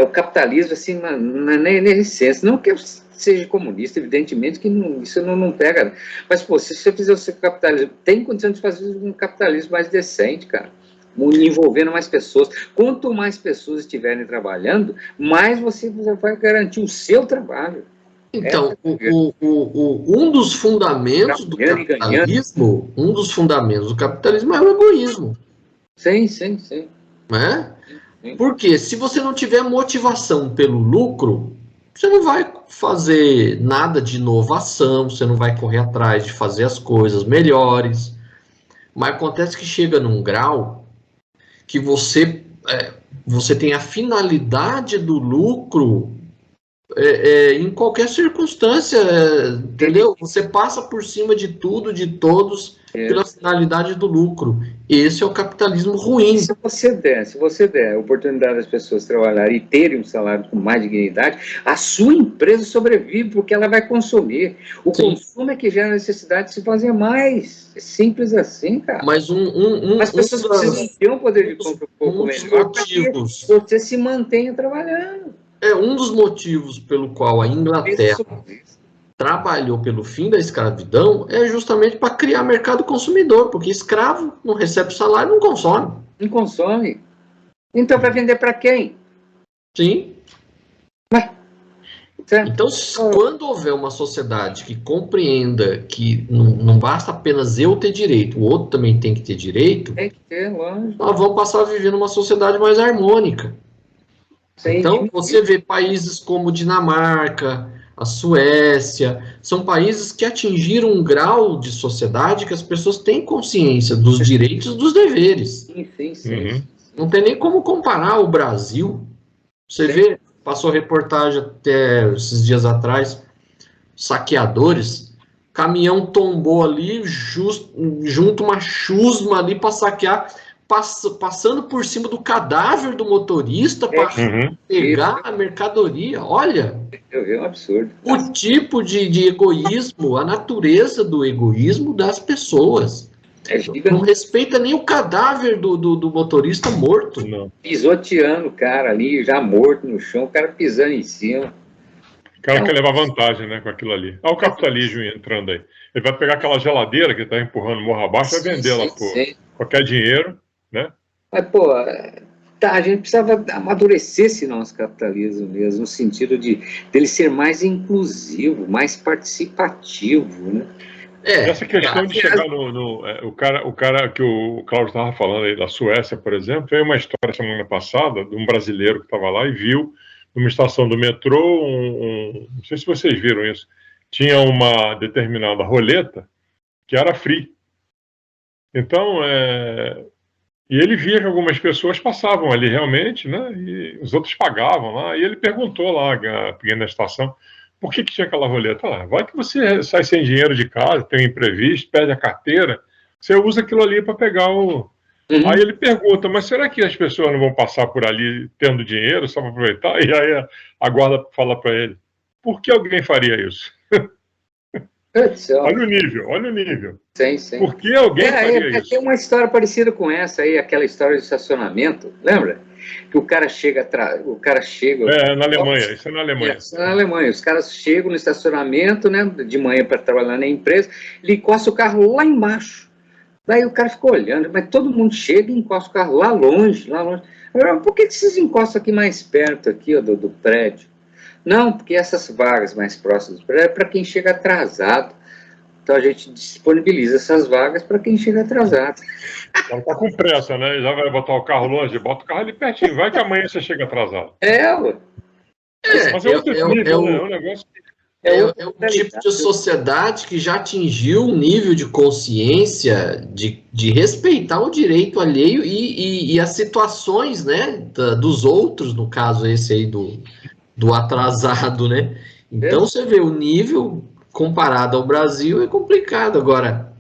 o capitalismo assim na essência, não que eu seja comunista, evidentemente que isso não pega, mas pô, se você fizer o seu capitalismo, tem condição de fazer um capitalismo mais decente, cara, envolvendo mais pessoas. Quanto mais pessoas estiverem trabalhando, mais você vai garantir o seu trabalho. Então, um dos fundamentos do capitalismo, é o egoísmo. Sim. Né? Porque se você não tiver motivação pelo lucro, você não vai fazer nada de inovação, você não vai correr atrás de fazer as coisas melhores. Mas acontece que chega num grau que você tem a finalidade do lucro em qualquer circunstância, entendeu? Você passa por cima de tudo, de todos, pela finalidade do lucro. Esse é o capitalismo ruim. Se você der a oportunidade das pessoas trabalharem e terem um salário com mais dignidade, a sua empresa sobrevive porque ela vai consumir. O consumo é que gera a necessidade de se fazer mais. É simples assim, cara. Mas as pessoas precisam ter um poder de compra um pouco melhor para que você se mantenha trabalhando. Um dos motivos pelo qual a Inglaterra trabalhou pelo fim da escravidão é justamente para criar mercado consumidor, porque escravo não recebe salário, não consome. Não consome. Então vai vender para quem? Sim. Então, quando houver uma sociedade que compreenda que não basta apenas eu ter direito, o outro também tem que ter direito, tem que ter, lógico. Nós vamos passar a viver numa sociedade mais harmônica. Então, você vê países como Dinamarca, a Suécia, são países que atingiram um grau de sociedade que as pessoas têm consciência dos direitos e dos deveres. Sim. Não tem nem como comparar o Brasil. Você vê, passou reportagem até esses dias atrás, saqueadores, caminhão tombou ali, junto uma chusma ali para saquear, passando por cima do cadáver do motorista para pegar a mercadoria. Olha, é um absurdo. O tipo de egoísmo, a natureza do egoísmo das pessoas. Não respeita nem o cadáver do motorista morto. Não. Pisoteando o cara ali, já morto no chão, o cara pisando em cima. O cara quer levar vantagem, né, com aquilo ali. Olha o capitalismo entrando aí. Ele vai pegar aquela geladeira que está empurrando morro abaixo e vai vender lá por qualquer dinheiro, né? Mas, pô, a gente precisava amadurecer esse nosso capitalismo mesmo, no sentido dele ser mais inclusivo, mais participativo, né? Essa questão de chegar o cara que o Cláudio estava falando aí da Suécia, por exemplo, veio uma história semana passada de um brasileiro que estava lá e viu numa estação do metrô, não sei se vocês viram isso, tinha uma determinada roleta que era free. Então, e ele via que algumas pessoas passavam ali realmente, né, e os outros pagavam lá, e ele perguntou lá, na estação, por que tinha aquela roleta lá? Vai que você sai sem dinheiro de casa, tem um imprevisto, perde a carteira, você usa aquilo ali para pegar o... Aí ele pergunta, mas será que as pessoas não vão passar por ali tendo dinheiro só para aproveitar? E aí a guarda fala para ele, por que alguém faria isso? Olha o nível. Sim. Por que alguém faria isso? Tem uma história parecida com essa aí, aquela história de estacionamento, lembra? Que o cara chega... na Alemanha, isso é na Alemanha. Isso é na Alemanha. Os caras chegam no estacionamento, né, de manhã para trabalhar na empresa, ele encosta o carro lá embaixo. Daí o cara ficou olhando, mas todo mundo chega e encosta o carro lá longe. Por que vocês encostam aqui mais perto aqui, ó, do prédio? Não, porque essas vagas mais próximas do prédio é para quem chega atrasado. Então a gente disponibiliza essas vagas para quem chega atrasado. Ela está com pressa, né? Já vai botar o carro longe, bota o carro ali pertinho. Vai que amanhã você chega atrasado. Ué. Mas é outro nível, né? É um negócio É um tipo de sociedade que já atingiu um nível de consciência de respeitar o direito alheio e as situações, né, dos outros, no caso esse aí do atrasado, né? Então você vê o nível comparado ao Brasil é complicado. Agora,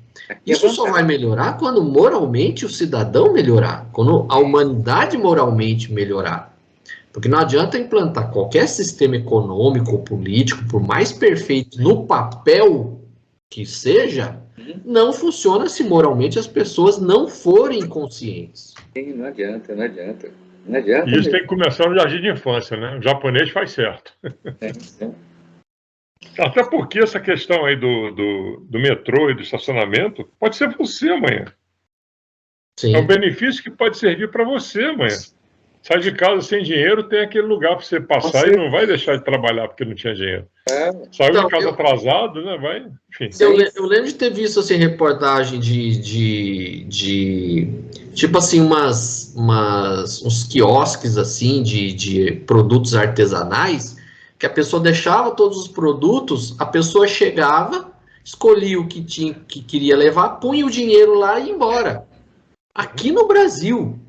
isso só vai melhorar quando moralmente o cidadão melhorar, quando a humanidade moralmente melhorar. Porque não adianta implantar qualquer sistema econômico ou político, por mais perfeito no papel que seja, não funciona se moralmente as pessoas não forem conscientes. Sim, não adianta. E isso tem que começar no jardim de infância, né? O japonês faz certo. Até porque essa questão aí do metrô e do estacionamento pode ser você amanhã. Sim. É um benefício que pode servir para você amanhã. Sai de casa sem dinheiro, tem aquele lugar para você passar e não vai deixar de trabalhar porque não tinha dinheiro. Saiu de casa atrasado, né? Vai, enfim. Eu lembro de ter visto assim, reportagem de tipo assim, uns quiosques assim de produtos artesanais, que a pessoa deixava todos os produtos, a pessoa chegava, escolhia o que queria levar, punha o dinheiro lá e ia embora. Aqui no Brasil.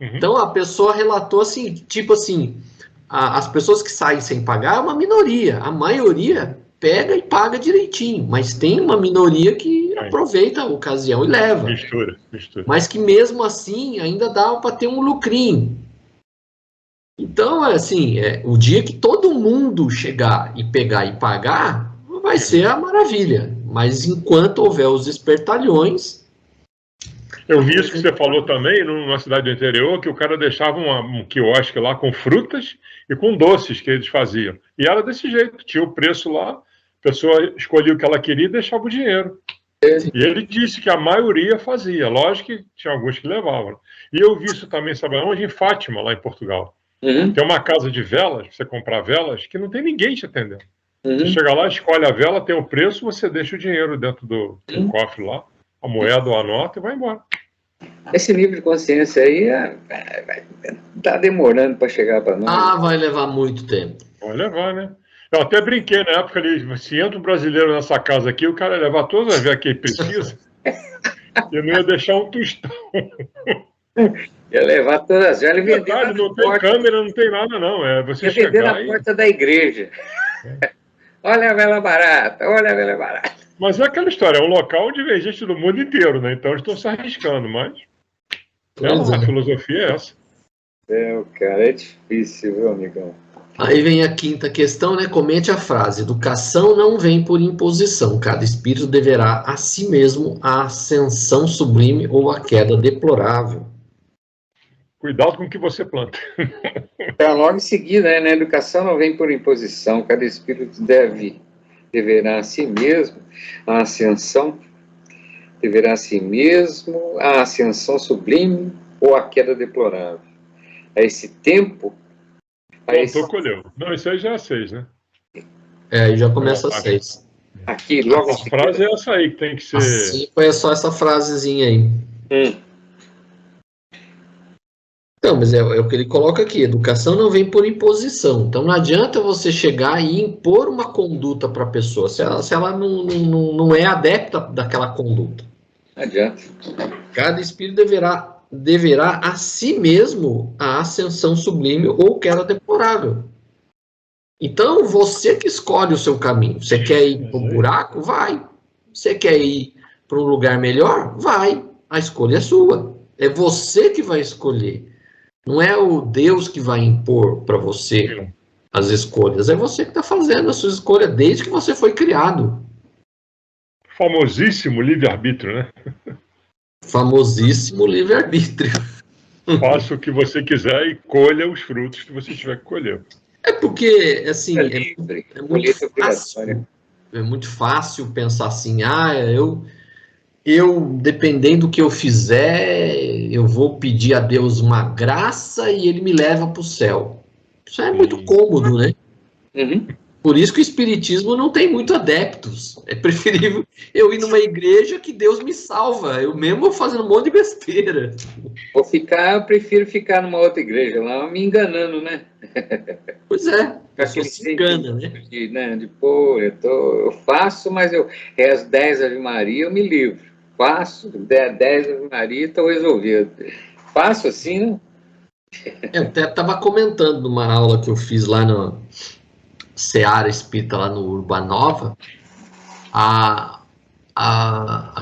Então a pessoa relatou assim, tipo assim, as pessoas que saem sem pagar é uma minoria, a maioria pega e paga direitinho, mas tem uma minoria que aproveita a ocasião e leva. Mistura. Mas que mesmo assim ainda dá para ter um lucrinho. Então, assim, o dia que todo mundo chegar e pegar e pagar, vai ser a maravilha. Mas enquanto houver os espertalhões... Eu vi isso que você falou também, numa cidade do interior, que o cara deixava um quiosque lá com frutas e com doces que eles faziam. E era desse jeito, tinha o preço lá, a pessoa escolhia o que ela queria e deixava o dinheiro. E ele disse que a maioria fazia, lógico que tinha alguns que levavam. E eu vi isso também, sabe onde? Em Fátima, lá em Portugal. Tem uma casa de velas, você comprar velas, que não tem ninguém te atendendo. Você chega lá, escolhe a vela, tem o preço, você deixa o dinheiro dentro do cofre lá, a moeda ou a nota e vai embora. Esse nível de consciência aí tá demorando para chegar para nós. vai levar muito tempo. Vai levar, né? Eu até brinquei na época ali, se entra um brasileiro nessa casa aqui, o cara ia levar todas as velas que ele precisa. Eu não ia deixar um tostão. Ia levar todas as velas e vender. Detalhe, não tem câmera, não tem nada, não. É você ia vender chegar na porta da igreja. Olha a vela barata, olha a vela barata. Mas é aquela história, é um local onde vem gente do mundo inteiro, né? Então eles estão se arriscando, mas a filosofia é essa. Cara, é difícil, viu, amigão? Aí vem a quinta questão, né? Comente a frase: educação não vem por imposição, cada espírito deverá a si mesmo a ascensão sublime ou a queda deplorável. Cuidado com o que você planta. Então, logo em seguida, né? A educação não vem por imposição, cada espírito deverá a si mesmo a ascensão, deverá a si mesmo a ascensão sublime ou a queda deplorável. A esse tempo... Plantou, colheu. Não, isso aí já é 6, né? Aí já começa a 6. Aqui, logo a frase é essa aí, que tem que ser... Assim, foi só essa frasezinha aí. Não, mas é o que ele coloca aqui: educação não vem por imposição. Então não adianta você chegar e impor uma conduta para a pessoa se ela não é adepta daquela conduta. Não adianta. Cada espírito deverá a si mesmo a ascensão sublime ou queda deplorável. Então você que escolhe o seu caminho. Você quer ir para um buraco? Vai. Você quer ir para um lugar melhor? Vai. A escolha é sua. É você que vai escolher. Não é o Deus que vai impor para você as escolhas. É você que está fazendo a sua escolha desde que você foi criado. Famosíssimo livre-arbítrio, né? Famosíssimo livre-arbítrio. Faça o que você quiser e colha os frutos que você tiver que colher. É porque, assim, é muito fácil pensar assim, eu, dependendo do que eu fizer, eu vou pedir a Deus uma graça e ele me leva para o céu. Isso é muito cômodo, né? Por isso que o espiritismo não tem muito adeptos. É preferível eu ir numa igreja que Deus me salva. Eu mesmo vou fazendo um monte de besteira. Eu prefiro ficar numa outra igreja lá, me enganando, né? Pois é, a pessoa Aquele se engana, né? pô, eu faço, mas eu rezo 10 Ave Maria, eu me livro. Faço 10 Ave Maria e estou resolvido. Faço assim, né? Eu até estava comentando numa aula que eu fiz lá no Seara Espírita, lá no Urbanova, a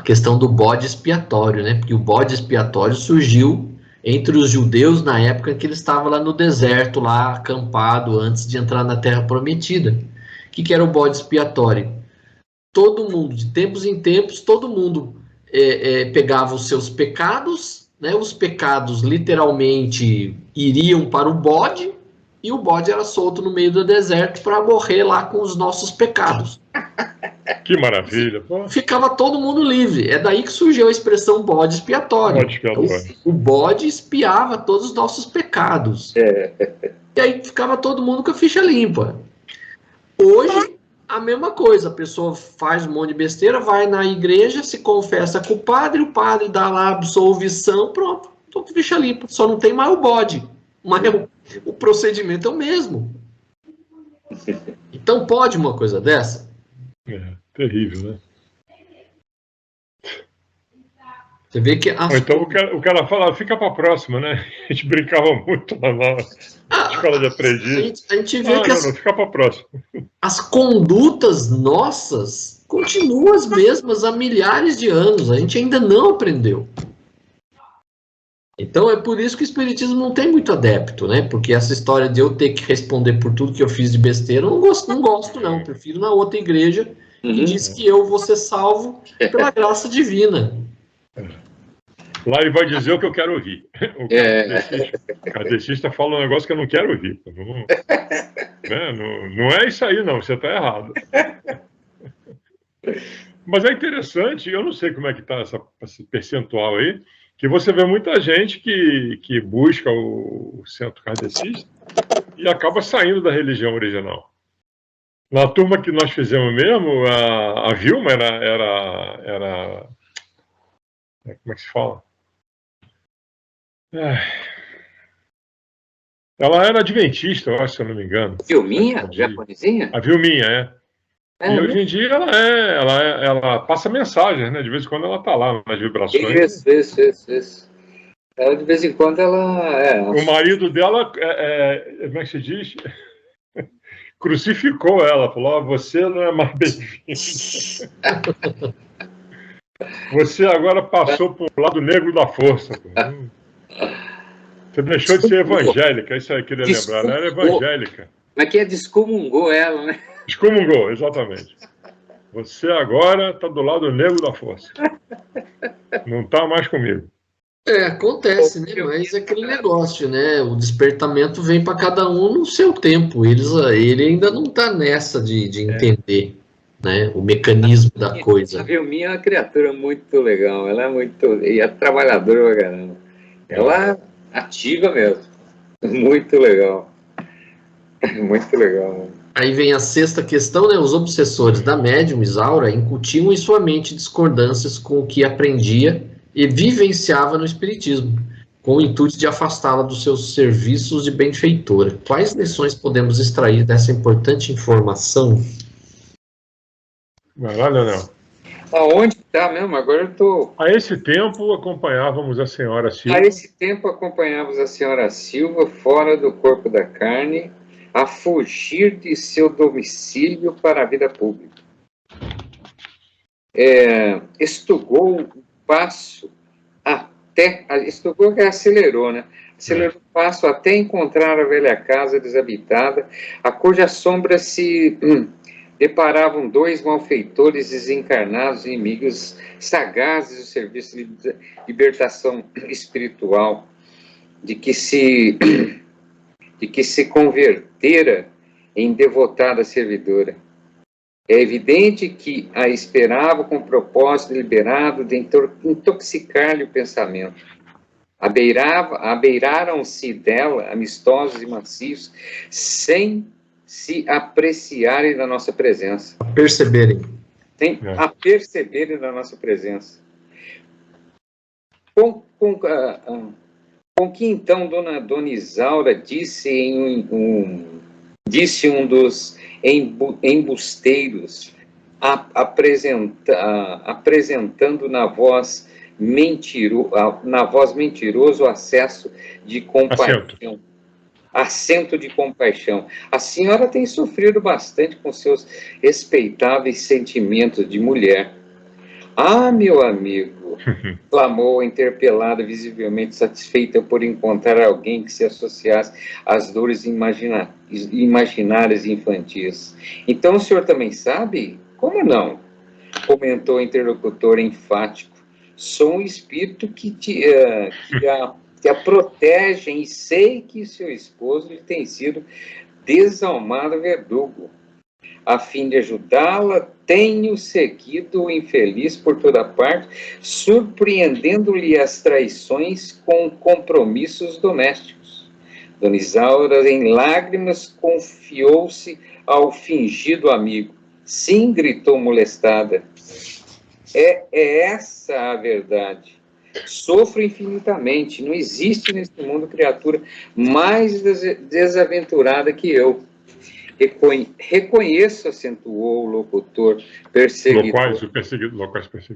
questão do bode expiatório, né? Porque o bode expiatório surgiu entre os judeus na época que eles estavam lá no deserto, lá acampado, antes de entrar na Terra Prometida. O que era o bode expiatório? Todo mundo, de tempos em tempos, todo mundo pegava os seus pecados, né? Os pecados literalmente iriam para o bode, e o bode era solto no meio do deserto para morrer lá com os nossos pecados. Que maravilha. Pô. Ficava todo mundo livre. É daí que surgiu a expressão bode expiatório. Bode expiatório. Então, o bode expiava todos os nossos pecados. E aí ficava todo mundo com a ficha limpa. Hoje, a mesma coisa. A pessoa faz um monte de besteira, vai na igreja, se confessa com o padre dá lá a absolvição, pronto, tô com ficha limpa. Só não tem mais o bode. Mas o procedimento é o mesmo. Então pode uma coisa dessa? Terrível, né? Você vê que então o cara fala, fica para a próxima, né? A gente brincava muito lá na escola de aprendiz. A gente vê que não, fica para a próxima. As condutas nossas continuam as mesmas há milhares de anos. A gente ainda não aprendeu. Então é por isso que o espiritismo não tem muito adepto, né? Porque essa história de eu ter que responder por tudo que eu fiz de besteira, eu não gosto não. Prefiro na outra igreja que diz que eu vou ser salvo pela graça divina. Lá ele vai dizer o que eu quero ouvir. O kardecista fala um negócio que eu não quero ouvir. Não é isso aí, não. Você está errado. Mas é interessante, eu não sei como é que está esse percentual aí, que você vê muita gente que busca o centro kardecista e acaba saindo da religião original. Na turma que nós fizemos mesmo, a Vilma era como é que se fala? Ela era adventista, eu acho, se eu não me engano. Vilminha? Japonesinha? A Vilminha, e hoje em dia ela passa mensagens, né? De vez em quando ela está lá nas vibrações. Isso. Ela, de vez em quando, ela... O marido dela, como é que se diz? Crucificou ela, falou, você não é mais bem-vinda. Você agora passou para o lado negro da força. Você deixou de ser evangélica, isso aí eu queria lembrar. Ela era evangélica. Mas que descomungou ela, né? Descomungou, exatamente. Você agora está do lado negro da força. Não está mais comigo. Acontece, né? Mas é aquele negócio, né? O despertamento vem para cada um no seu tempo. Ele ainda não está nessa de entender, né? O mecanismo da coisa. A Vilminha é uma criatura muito legal. Ela é muito... E é trabalhadora pra caramba. Ela é ativa mesmo. Muito legal. Muito legal. Aí vem a sexta questão, né? Os obsessores da médium Isaura incutiam em sua mente discordâncias com o que aprendia e vivenciava no espiritismo, com o intuito de afastá-la dos seus serviços de benfeitora. Quais lições podemos extrair dessa importante informação? Vai lá, Leonel. Aonde está mesmo? Agora eu estou... A esse tempo acompanhávamos a senhora Silva. A esse tempo acompanhávamos a senhora Silva fora do corpo da carne, a fugir de seu domicílio para a vida pública. Estugou o passo até... Estugou que acelerou, né? Acelerou o passo até encontrar a velha casa desabitada, a cuja sombra se... deparavam dois malfeitores desencarnados, inimigos sagazes do serviço de libertação espiritual, de que se convertera em devotada servidora. É evidente que a esperava com o propósito deliberado de intoxicar-lhe o pensamento. Abeiraram-se dela, amistosos e macios, sem se apreciarem da nossa presença. Perceberem. A perceberem da nossa presença. Com que então Dona Isaura disse disse um dos embusteiros, apresentando na voz mentiroso acesso de compaixão. Assento de compaixão. A senhora tem sofrido bastante com seus respeitáveis sentimentos de mulher. Ah, meu amigo, clamou a interpelada, visivelmente satisfeita por encontrar alguém que se associasse às dores imaginárias e infantis. Então o senhor também sabe? Como não? Comentou o interlocutor enfático. Sou um espírito que a protege e sei que seu esposo lhe tem sido desalmado verdugo. A fim de ajudá-la, tenho seguido o infeliz por toda parte, surpreendendo-lhe as traições com compromissos domésticos. Dona Isaura, em lágrimas, confiou-se ao fingido amigo. Sim, gritou molestada. É essa a verdade. Sofro infinitamente. Não existe neste mundo criatura mais desaventurada que eu. Reconheço, acentuou o locutor perseguidor. Locais perseguidores.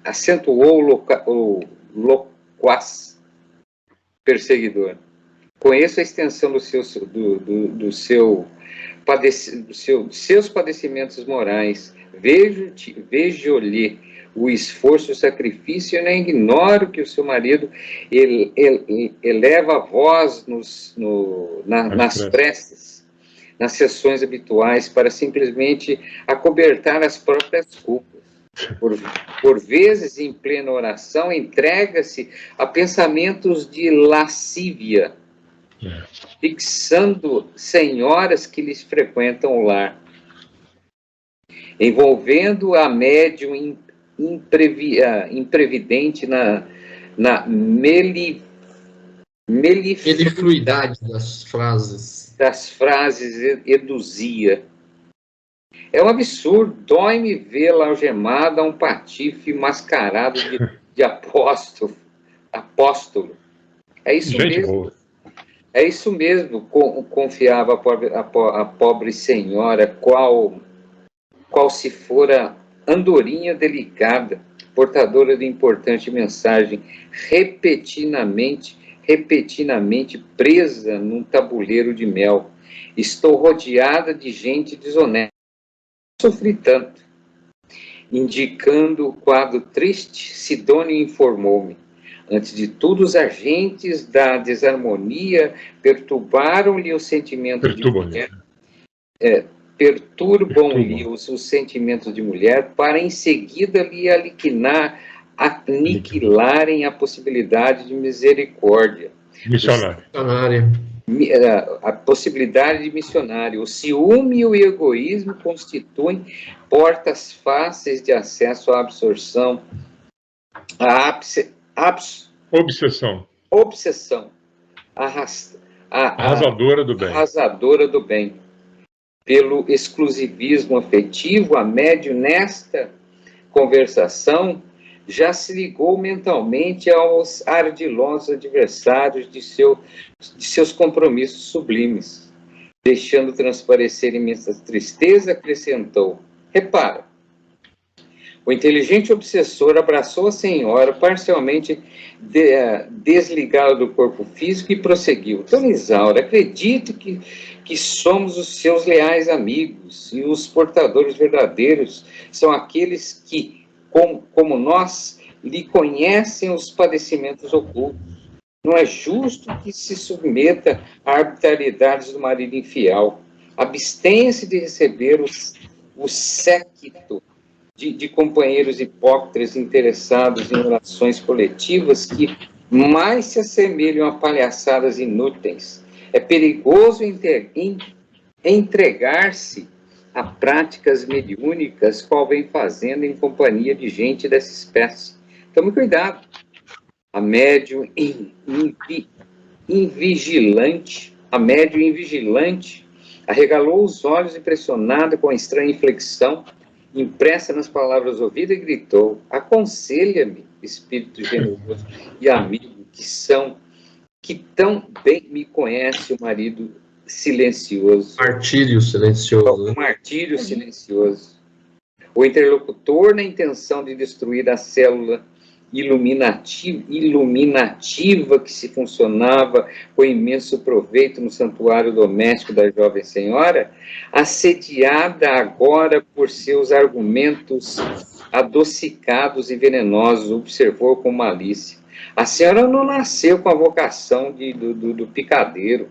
Acentuou o loquaz perseguidor. Conheço a extensão seus padecimentos morais. Vejo-lhe o esforço e o sacrifício, e não ignoro que o seu marido eleva a voz nas preces, nas sessões habituais, para simplesmente acobertar as próprias culpas. Por vezes, em plena oração, entrega-se a pensamentos de lascívia, fixando senhoras que lhes frequentam o lar, envolvendo a médium imprevidente na melifluidade das frases. Eduzia. É um absurdo, dói-me vê-la algemada a um patife mascarado de apóstolo. É isso mesmo. Boa. É isso mesmo, confiava a pobre senhora, qual se fora andorinha delicada, portadora de importante mensagem, repentinamente presa num tabuleiro de mel. Estou rodeada de gente desonesta. Sofri tanto. Indicando o quadro triste, Sidônio informou-me. Antes de tudo, os agentes da desarmonia perturbaram-lhe o sentimento de mulher. Perturbam-lhe os sentimentos de mulher para em seguida lhe aniquilarem a possibilidade de misericórdia. Missionária. A possibilidade de missionário. O ciúme e o egoísmo constituem portas fáceis de acesso à absorção, obsessão, arrasadora do bem. Pelo exclusivismo afetivo, a médium nesta conversação já se ligou mentalmente aos ardilosos adversários de seus compromissos sublimes. Deixando transparecer imensa tristeza, acrescentou: repara, o inteligente obsessor abraçou a senhora, parcialmente desligada do corpo físico, e prosseguiu: Dona Isaura, acredite que somos os seus leais amigos, e os portadores verdadeiros são aqueles que, como nós, lhe conhecem os padecimentos ocultos. Não é justo que se submeta a arbitrariedades do marido infiel. Abstenha-se de receber o séquito de companheiros hipócritas interessados em orações coletivas que mais se assemelham a palhaçadas inúteis. É perigoso entregar-se a práticas mediúnicas, qual vem fazendo em companhia de gente dessa espécie. Tome cuidado. A médium invigilante A médium invigilante arregalou os olhos, impressionada com a estranha inflexão impressa nas palavras ouvidas, e gritou: aconselha-me, espírito generoso e amigo, que tão bem me conhece o marido silencioso. Martírio silencioso. O martírio silencioso. O interlocutor, na intenção de destruir a célula iluminativa que se funcionava com imenso proveito no santuário doméstico da jovem senhora, assediada agora por seus argumentos adocicados e venenosos, observou com malícia: a senhora não nasceu com a vocação do picadeiro.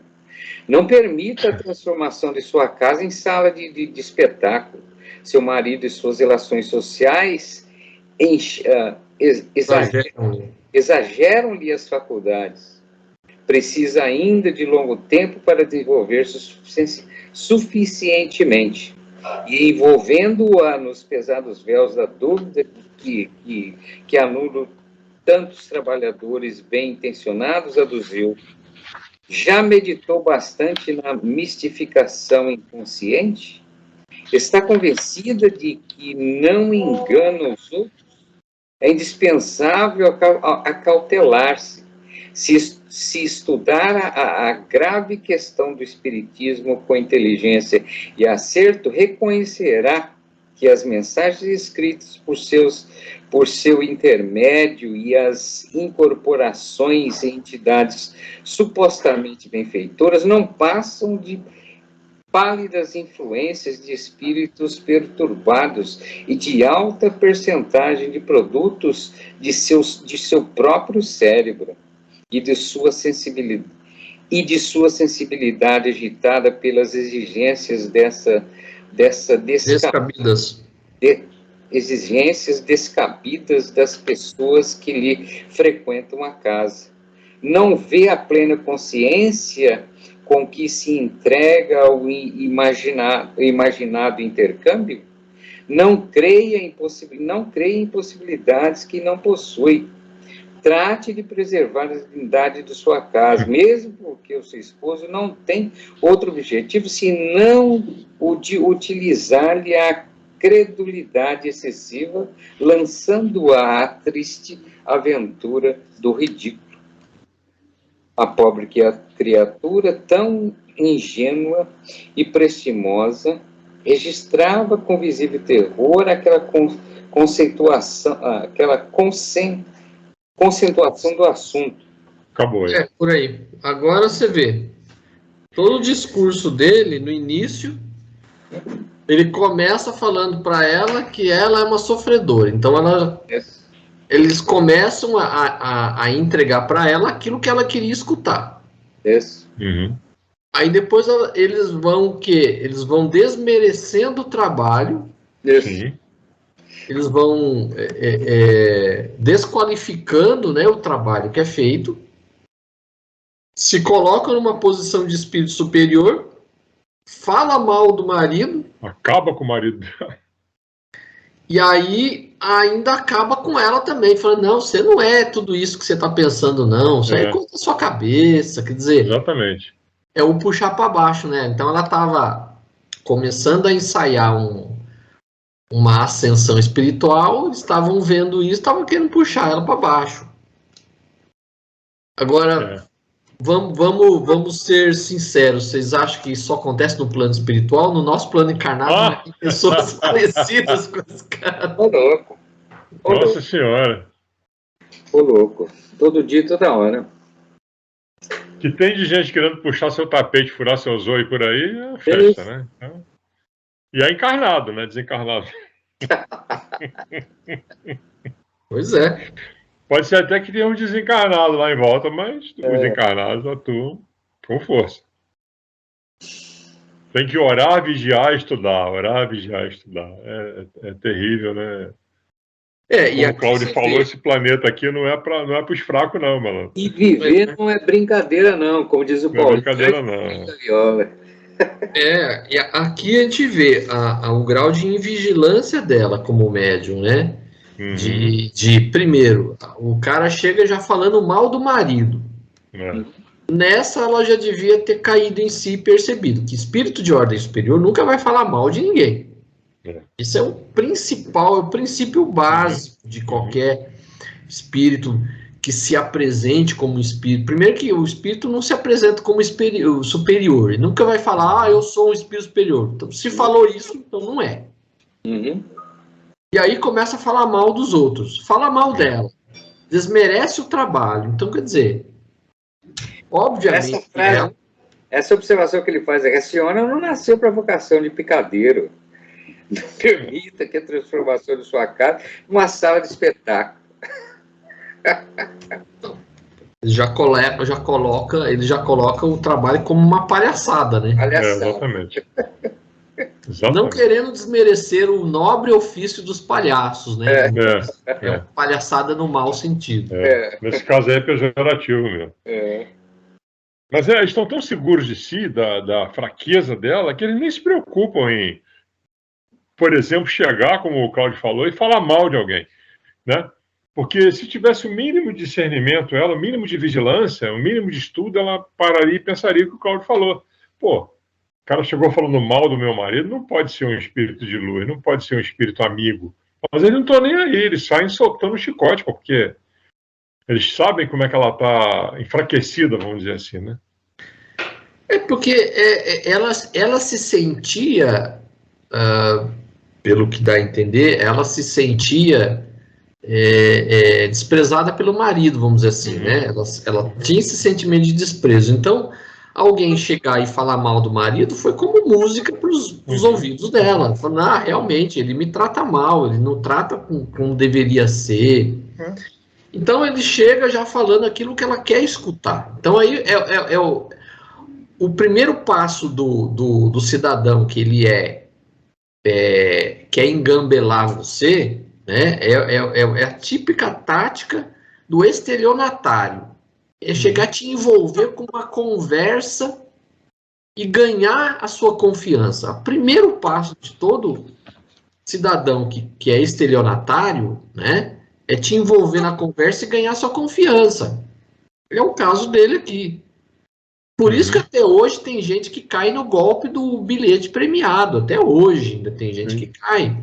Não permita a transformação de sua casa em sala de espetáculo. Seu marido e suas relações sociais exageram-lhe as faculdades. Precisa ainda de longo tempo para desenvolver-se suficientemente. E envolvendo-a nos pesados véus da dúvida que anulam tantos trabalhadores bem-intencionados, aduziu: já meditou bastante na mistificação inconsciente? Está convencida de que não engana os outros? É indispensável acautelar-se. Se estudar a grave questão do espiritismo com inteligência e acerto, reconhecerá que as mensagens escritas por seu intermédio e as incorporações em entidades supostamente benfeitoras não passam de pálidas influências de espíritos perturbados e de alta percentagem de produtos de seu próprio cérebro e de sua sensibilidade agitada pelas exigências exigências descabidas das pessoas que lhe frequentam a casa. Não vê a plena consciência com que se entrega ao imaginado intercâmbio? Não creia em possibilidades que não possui. Trate de preservar a dignidade de sua casa, mesmo porque o seu esposo não tem outro objetivo senão o de utilizar-lhe a credulidade excessiva, lançando-a à triste aventura do ridículo. A pobre criatura, tão ingênua e prestimosa, registrava com visível terror aquela concentração do assunto. Acabou aí. Por aí. Agora você vê, todo o discurso dele, no início, ele começa falando para ela que ela é uma sofredora. Então, eles começam a entregar para ela aquilo que ela queria escutar. Uhum. Aí depois eles vão o quê? Eles vão desmerecendo o trabalho. Sim. Eles vão desqualificando, né, o trabalho que é feito, se colocam numa posição de espírito superior, fala mal do marido. Acaba com o marido. E aí ainda acaba com ela também, falando: não, você não é tudo isso que você está pensando, não. Isso aí é coisa da sua cabeça. Quer dizer, exatamente. É o puxar para baixo, né? Então ela estava começando a ensaiar uma ascensão espiritual, eles estavam vendo isso, estavam querendo puxar ela para baixo. Agora, vamos ser sinceros, vocês acham que isso acontece no plano espiritual? No nosso plano encarnado, tem pessoas parecidas com esse cara. Ô louco. Nossa Senhora. Ô louco. Todo dia, toda hora. Que tem de gente querendo puxar seu tapete, furar seu zóio por aí, é festa, né? Então... E é encarnado, né? Desencarnado. Pois é. Pode ser até que tenha um desencarnado lá em volta, mas os encarnados atuam com força. Tem que orar, vigiar, estudar. Orar, vigiar, estudar. É terrível, né? Como o Cláudio falou, esse planeta aqui não é para os fracos, não, mano. E viver não é brincadeira, não, como diz o Paulo. Não é brincadeira, não. E aqui a gente vê o grau de invigilância dela como médium, né? Primeiro, o cara chega já falando mal do marido. Nessa, ela já devia ter caído em si e percebido que espírito de ordem superior nunca vai falar mal de ninguém. Isso é o principal, é o princípio básico de qualquer espírito que se apresente como espírito. Primeiro que o espírito não se apresenta como superior, ele nunca vai falar, eu sou um espírito superior. Então, se falou isso, então não é. E aí começa a falar mal dos outros, fala mal dela, desmerece o trabalho. Então, quer dizer, obviamente... Essa observação que ele faz é que a senhora não nasceu para vocação de picadeiro. Não permita que a transformação de sua casa uma sala de espetáculo. Ele já coloca o trabalho como uma palhaçada, né? Exatamente. Não querendo desmerecer o nobre ofício dos palhaços, né? É palhaçada no mau sentido. Nesse caso aí é pejorativo mesmo. Mas eles estão tão seguros de si, da fraqueza dela, que eles nem se preocupam em, por exemplo, chegar, como o Cláudio falou, e falar mal de alguém, né? Porque se tivesse o mínimo de discernimento, ela, o mínimo de vigilância, o mínimo de estudo, ela pararia e pensaria o que o Cláudio falou. Pô, o cara chegou falando mal do meu marido, não pode ser um espírito de luz, não pode ser um espírito amigo. Mas eles não estão nem aí, eles saem soltando o chicote, porque eles sabem como é que ela está enfraquecida, vamos dizer assim, né? É porque ela se sentia, pelo que dá a entender, ela se sentia desprezada pelo marido, vamos dizer assim, né? Ela tinha esse sentimento de desprezo. Então, alguém chegar e falar mal do marido foi como música para os ouvidos dela. Falando, realmente, ele me trata mal, ele não trata como deveria ser. Então, ele chega já falando aquilo que ela quer escutar. Então, aí o primeiro passo do cidadão que ele quer engambelar você, né? É a típica tática do estelionatário. É chegar a te envolver com uma conversa e ganhar a sua confiança. O primeiro passo de todo cidadão que é estelionatário, né, é te envolver na conversa e ganhar sua confiança. É o caso dele aqui. Por isso que até hoje tem gente que cai no golpe do bilhete premiado. Até hoje ainda tem gente que cai.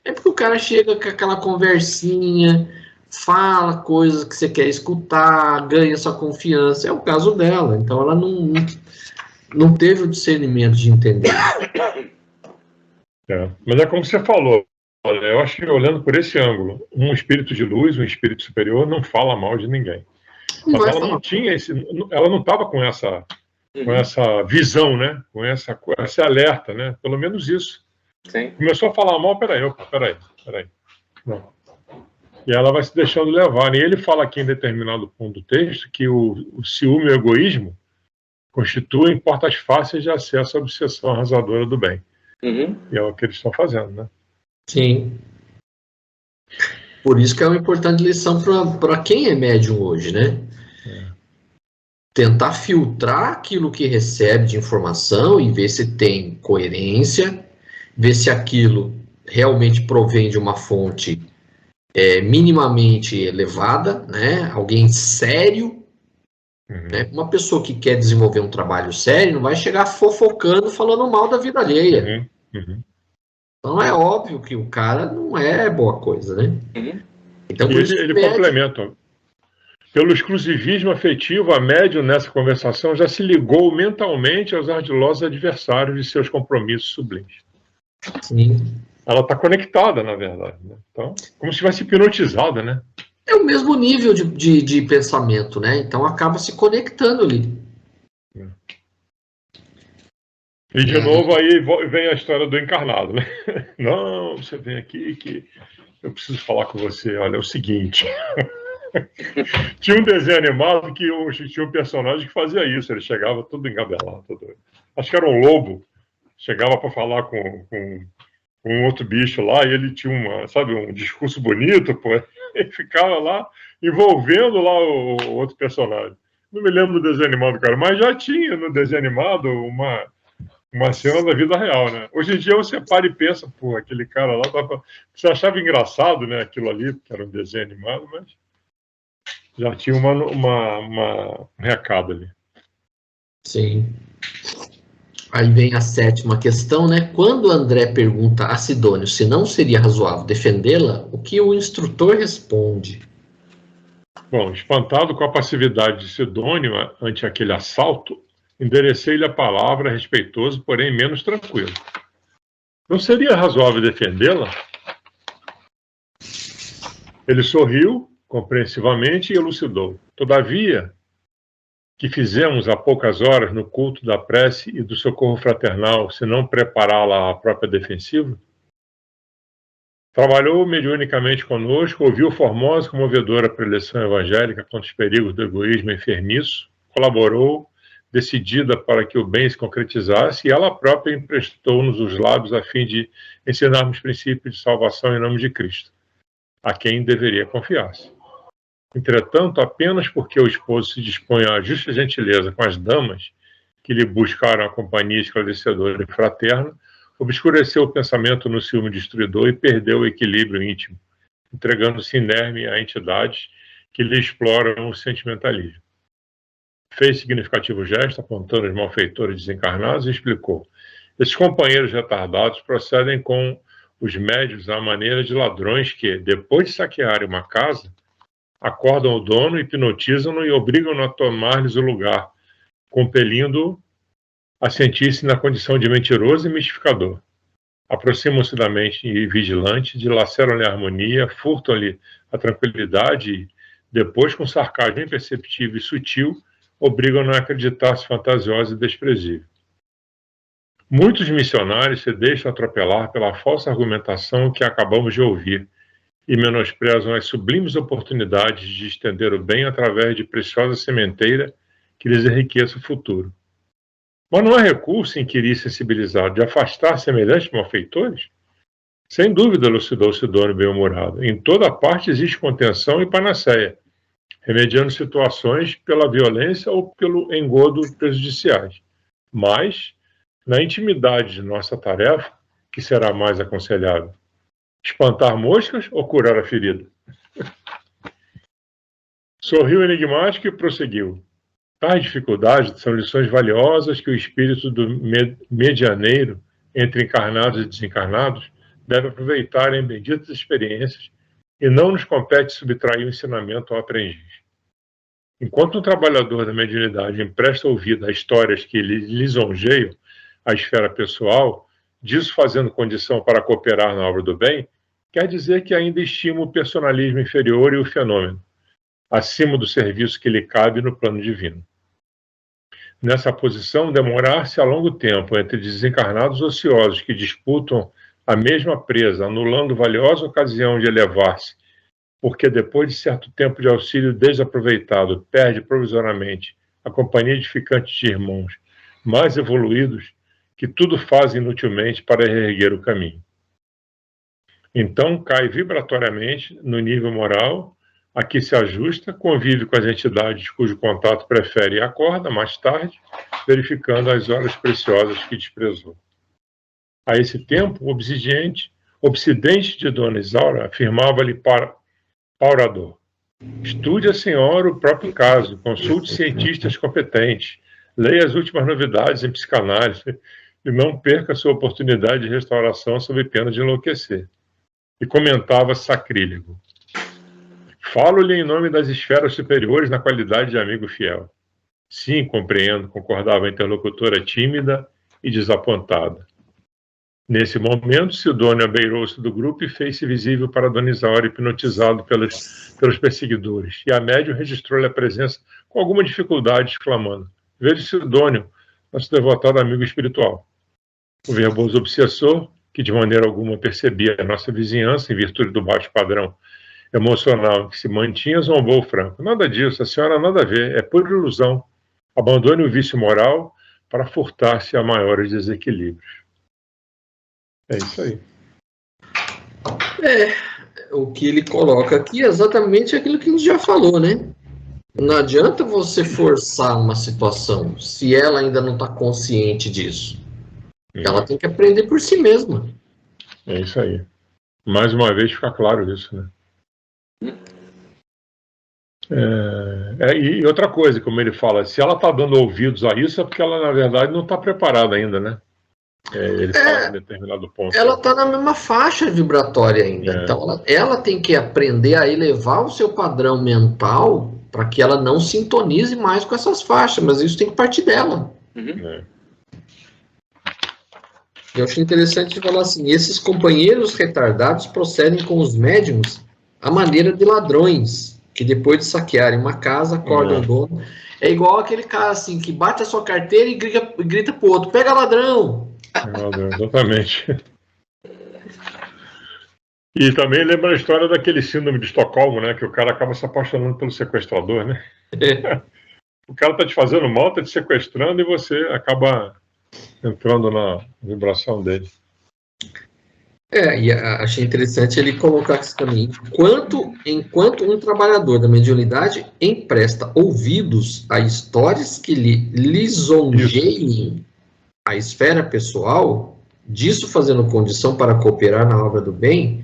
É porque o cara chega com aquela conversinha, fala coisas que você quer escutar, ganha sua confiança. É o caso dela. Então ela não teve o discernimento de entender. Mas é como você falou. Olha, eu acho que olhando por esse ângulo, um espírito de luz, um espírito superior, não fala mal de ninguém. Mas ela não tinha ela não estava com essa visão, né? Com esse alerta, né? Pelo menos isso. Sim. Começou a falar mal, peraí. Não. E ela vai se deixando levar. E ele fala aqui em determinado ponto do texto que o ciúme e o egoísmo constituem portas fáceis de acesso à obsessão arrasadora do bem. E é o que eles estão fazendo, né? Sim. Por isso que é uma importante lição para quem é médium hoje, né? Tentar filtrar aquilo que recebe de informação e ver se tem coerência, ver se aquilo realmente provém de uma fonte minimamente elevada, né? Alguém sério, né? Uma pessoa que quer desenvolver um trabalho sério não vai chegar fofocando, falando mal da vida alheia. Então é óbvio que o cara não é boa coisa, né? Então, ele complementa. Pelo exclusivismo afetivo, a médium nessa conversação já se ligou mentalmente aos ardilosos adversários de seus compromissos sublimes. Sim. Ela está conectada, na verdade. Né? Então, como se estivesse hipnotizada, né? É o mesmo nível de pensamento, né? Então acaba se conectando ali. E de novo aí vem a história do encarnado, né? Não, você vem aqui que eu preciso falar com você. Olha, é o seguinte. Tinha um desenho animado que tinha um personagem que fazia isso. Ele chegava todo engabelado. Acho que era um lobo. Chegava para falar com um outro bicho lá e ele tinha um discurso bonito, pô. Ele ficava lá envolvendo lá o outro personagem. Não me lembro do desenho animado, cara, mas já tinha no desenho animado uma cena da vida real, né? Hoje em dia você para e pensa, pô, aquele cara lá, você achava engraçado, né, aquilo ali, porque era um desenho animado, mas já tinha um recado ali. Sim. Aí vem a sétima questão, né? Quando André pergunta a Sidônio se não seria razoável defendê-la, o que o instrutor responde? Bom, espantado com a passividade de Sidônio ante aquele assalto, enderecei-lhe a palavra, respeitoso, porém menos tranquilo. Não seria razoável defendê-la? Ele sorriu compreensivamente e elucidou. Todavia, que fizemos há poucas horas no culto da prece e do socorro fraternal, se não prepará-la à própria defensiva? Trabalhou mediunicamente conosco, ouviu formosa e comovedora preleção evangélica contra os perigos do egoísmo enfermiço, colaborou, decidida para que o bem se concretizasse, e ela própria emprestou-nos os lábios a fim de ensinarmos princípios de salvação em nome de Cristo, a quem deveria confiar-se. Entretanto, apenas porque o esposo se dispõe à justa gentileza com as damas que lhe buscaram a companhia esclarecedora e fraterna, obscureceu o pensamento no ciúme destruidor e perdeu o equilíbrio íntimo, entregando-se inerme a entidades que lhe exploram o sentimentalismo. Fez significativo gesto, apontando os malfeitores desencarnados, e explicou: esses companheiros retardados procedem com os médios à maneira de ladrões que, depois de saquearem uma casa, acordam o dono, hipnotizam-no e obrigam-no a tomar-lhes o lugar, compelindo-o a sentir-se na condição de mentiroso e mistificador. Aproximam-se da mente vigilante, dilaceram-lhe a harmonia, furtam-lhe a tranquilidade e, depois, com sarcasmo imperceptível e sutil, obrigam-no a acreditar-se fantasioso e desprezível. Muitos missionários se deixam atropelar pela falsa argumentação que acabamos de ouvir, e menosprezam as sublimes oportunidades de estender o bem através de preciosa sementeira que lhes enriqueça o futuro. Mas não há recurso inquirir sensibilizado de afastar semelhantes malfeitores? Sem dúvida, elucidou Sidônio bem-humorado. Em toda parte existe contenção e panaceia, remediando situações pela violência ou pelo engodo prejudiciais. Mas, na intimidade de nossa tarefa, que será mais aconselhável? Espantar moscas ou curar a ferida? Sorriu enigmático e prosseguiu. Tais dificuldades são lições valiosas que o espírito do medianeiro entre encarnados e desencarnados deve aproveitar em benditas experiências, e não nos compete subtrair o ensinamento ao aprendiz. Enquanto um trabalhador da mediunidade empresta ouvido a histórias que lhe lisonjeiam a esfera pessoal, disso fazendo condição para cooperar na obra do bem, quer dizer que ainda estima o personalismo inferior e o fenômeno, acima do serviço que lhe cabe no plano divino. Nessa posição, demorar-se a longo tempo entre desencarnados ociosos que disputam a mesma presa, anulando valiosa ocasião de elevar-se, porque depois de certo tempo de auxílio desaproveitado, perde provisoriamente a companhia edificante de irmãos mais evoluídos que tudo fazem inutilmente para reerguer o caminho. Então cai vibratoriamente no nível moral a que se ajusta, convive com as entidades cujo contato prefere e acorda mais tarde, verificando as horas preciosas que desprezou. A esse tempo, o obsidente de Dona Isaura afirmava-lhe para Paurador: estude a senhora o próprio caso, consulte cientistas competentes, leia as últimas novidades em psicanálise e não perca sua oportunidade de restauração sob pena de enlouquecer. E comentava sacrílego: falo-lhe em nome das esferas superiores na qualidade de amigo fiel. Sim, compreendo, concordava a interlocutora tímida e desapontada. Nesse momento, Sidônio abeirou-se do grupo e fez-se visível para Dona Isaura, hipnotizado pelos perseguidores. E a médium registrou-lhe a presença com alguma dificuldade, exclamando: veja Sidônio, nosso devotado amigo espiritual. O verboso obsessor, que de maneira alguma percebia a nossa vizinhança em virtude do baixo padrão emocional em que se mantinha, zombou franco: nada disso, a senhora nada a ver, é pura ilusão. Abandone o vício moral para furtar-se a maiores desequilíbrios. É isso aí. O que ele coloca aqui é exatamente aquilo que a gente já falou, né? Não adianta você forçar uma situação se ela ainda não está consciente disso. Ela tem que aprender por si mesma. É isso aí. Mais uma vez fica claro isso, né? E outra coisa, como ele fala, se ela está dando ouvidos a isso, é porque ela, na verdade, não está preparada ainda, né? Ele fala em determinado ponto. Ela está na mesma faixa vibratória ainda. Então, ela tem que aprender a elevar o seu padrão mental para que ela não sintonize mais com essas faixas, mas isso tem que partir dela. Eu achei interessante falar assim, esses companheiros retardados procedem com os médiums à maneira de ladrões, que depois de saquearem uma casa, acordam o dono. É igual aquele cara assim, que bate a sua carteira e grita pro outro, pega ladrão! Exatamente. E também lembra a história daquele síndrome de Estocolmo, né? Que o cara acaba se apaixonando pelo sequestrador, né? O cara tá te fazendo mal, tá te sequestrando e você acaba entrando na vibração dele. E achei interessante ele colocar isso também. Enquanto um trabalhador da mediunidade empresta ouvidos a histórias que lhe lisonjeiem a esfera pessoal, disso fazendo condição para cooperar na obra do bem,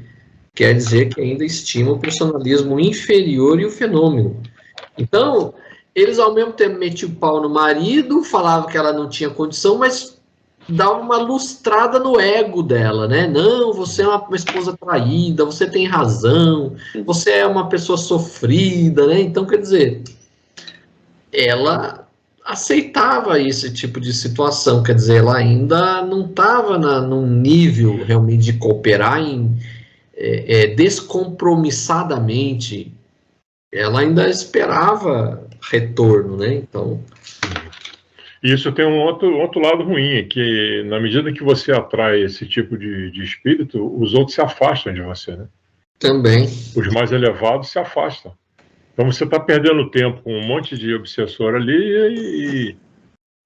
quer dizer que ainda estima o personalismo inferior e o fenômeno. Então, eles ao mesmo tempo metiam o pau no marido, falavam que ela não tinha condição, mas dava uma lustrada no ego dela, né? Não, você é uma esposa traída, você tem razão, você é uma pessoa sofrida, né? Então, quer dizer, ela aceitava esse tipo de situação, quer dizer, ela ainda não estava num nível realmente de cooperar descompromissadamente, ela ainda esperava retorno, né? Então... Isso tem um outro lado ruim, que na medida que você atrai esse tipo de espírito, os outros se afastam de você, né? Também. Os mais elevados se afastam. Então você está perdendo tempo com um monte de obsessor ali e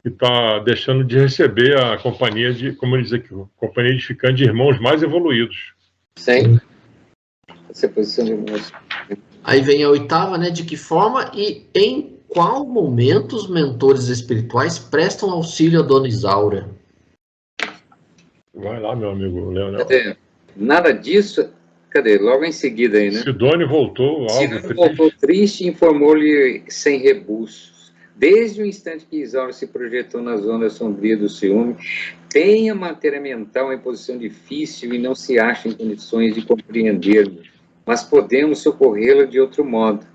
está deixando de receber a companhia de, como eles dizem aqui, companhia edificante de irmãos mais evoluídos. Sim. Essa posição de irmãos. Aí vem a oitava, né? De que forma e em qual momento os mentores espirituais prestam auxílio a Dona Isaura? Vai lá, meu amigo Leonel. Nada disso. Cadê? Logo em seguida aí, né? Sidônio voltou. Sidônio voltou triste e informou-lhe sem rebuços. Desde o instante que Isaura se projetou na zona sombria do ciúme, tem a matéria mental em posição difícil e não se acha em condições de compreender-me, mas podemos socorrê-la de outro modo.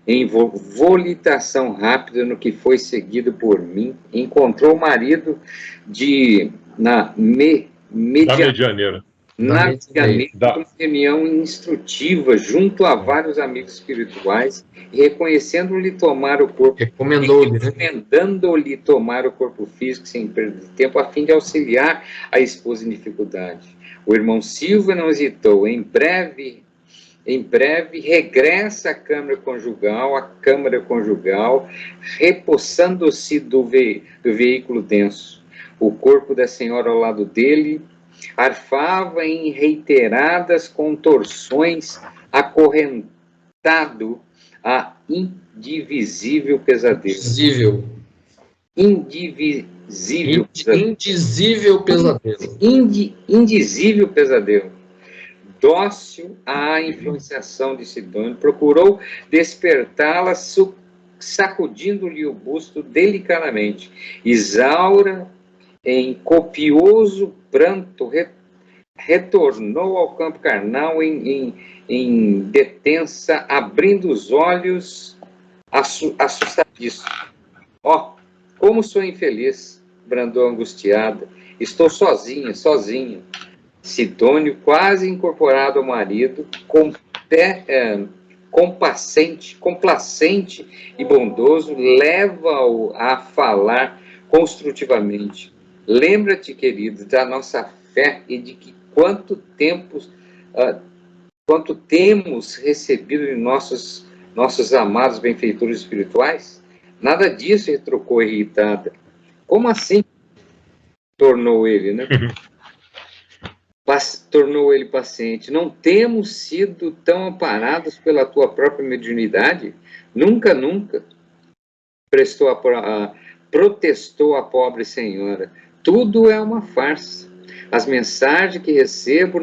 Em volitação rápida no que foi seguido por mim, encontrou o marido na Medianeira. Na uma reunião instrutiva junto a vários amigos espirituais, reconhecendo-lhe tomar o corpo, recomendando-lhe tomar o corpo físico sem perder tempo, a fim de auxiliar a esposa em dificuldade. O irmão Silva não hesitou, em breve regressa à câmara conjugal, repousando-se do veículo denso. O corpo da senhora ao lado dele arfava em reiteradas contorções, acorrentado a indivisível pesadelo. Indizível pesadelo. Dócil à influenciação de Sidônio, procurou despertá-la, sacudindo-lhe o busto delicadamente. Isaura, em copioso pranto, retornou ao campo carnal em detença, abrindo os olhos, assustadíssimo. Como sou infeliz, bradou angustiada. Estou sozinha. Sidônio, quase incorporado ao marido, complacente e bondoso, leva-o a falar construtivamente. Lembra-te, querido, da nossa fé e de que quanto temos recebido de nossos amados benfeitores espirituais? Nada disso, retrucou irritada. Como assim? Tornou ele, né? Tornou ele paciente. Não temos sido tão amparados pela tua própria mediunidade? Nunca. Protestou a pobre senhora. Tudo é uma farsa. As mensagens que recebo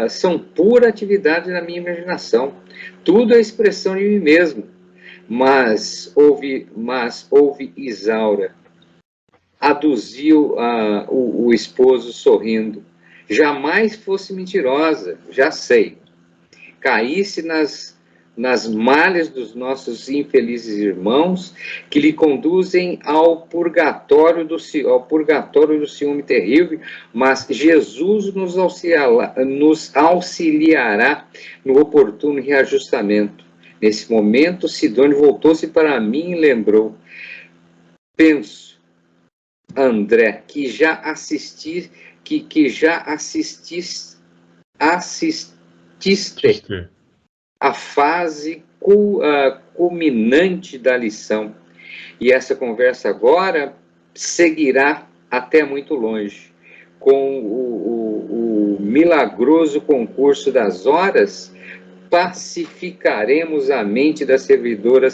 são pura atividade da minha imaginação. Tudo é expressão de mim mesmo. mas houve Isaura. Aduziu o esposo sorrindo. Jamais fosse mentirosa, já sei. Caísse nas malhas dos nossos infelizes irmãos, que lhe conduzem ao purgatório do ciúme terrível, mas Jesus nos auxiliará no oportuno reajustamento. Nesse momento, Sidônio voltou-se para mim e lembrou: penso, André, que já assististe a fase culminante da lição. E essa conversa agora seguirá até muito longe. Com o milagroso concurso das horas, pacificaremos a mente da servidora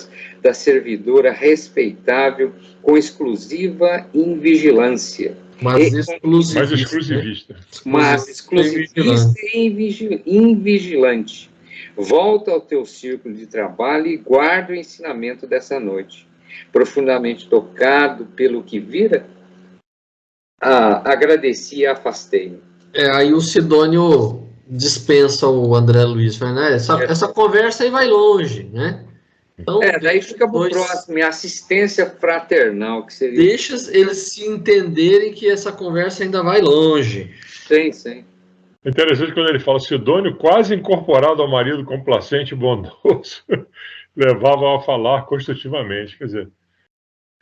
respeitável com exclusiva invigilância. Mas exclusivista. Mas exclusivista e invigilante. Volta ao teu círculo de trabalho e guarda o ensinamento dessa noite. Profundamente tocado pelo que vira, agradeci e afastei-me. Aí o Sidônio dispensa o André Luiz, né? Essa conversa aí vai longe, né? Então, daí fica para o próximo, assistência fraternal, que seria... Deixa eles se entenderem que essa conversa ainda vai longe. Sim. É interessante quando ele fala: Sidônio, quase incorporado ao marido complacente e bondoso, levava a falar construtivamente. Quer dizer,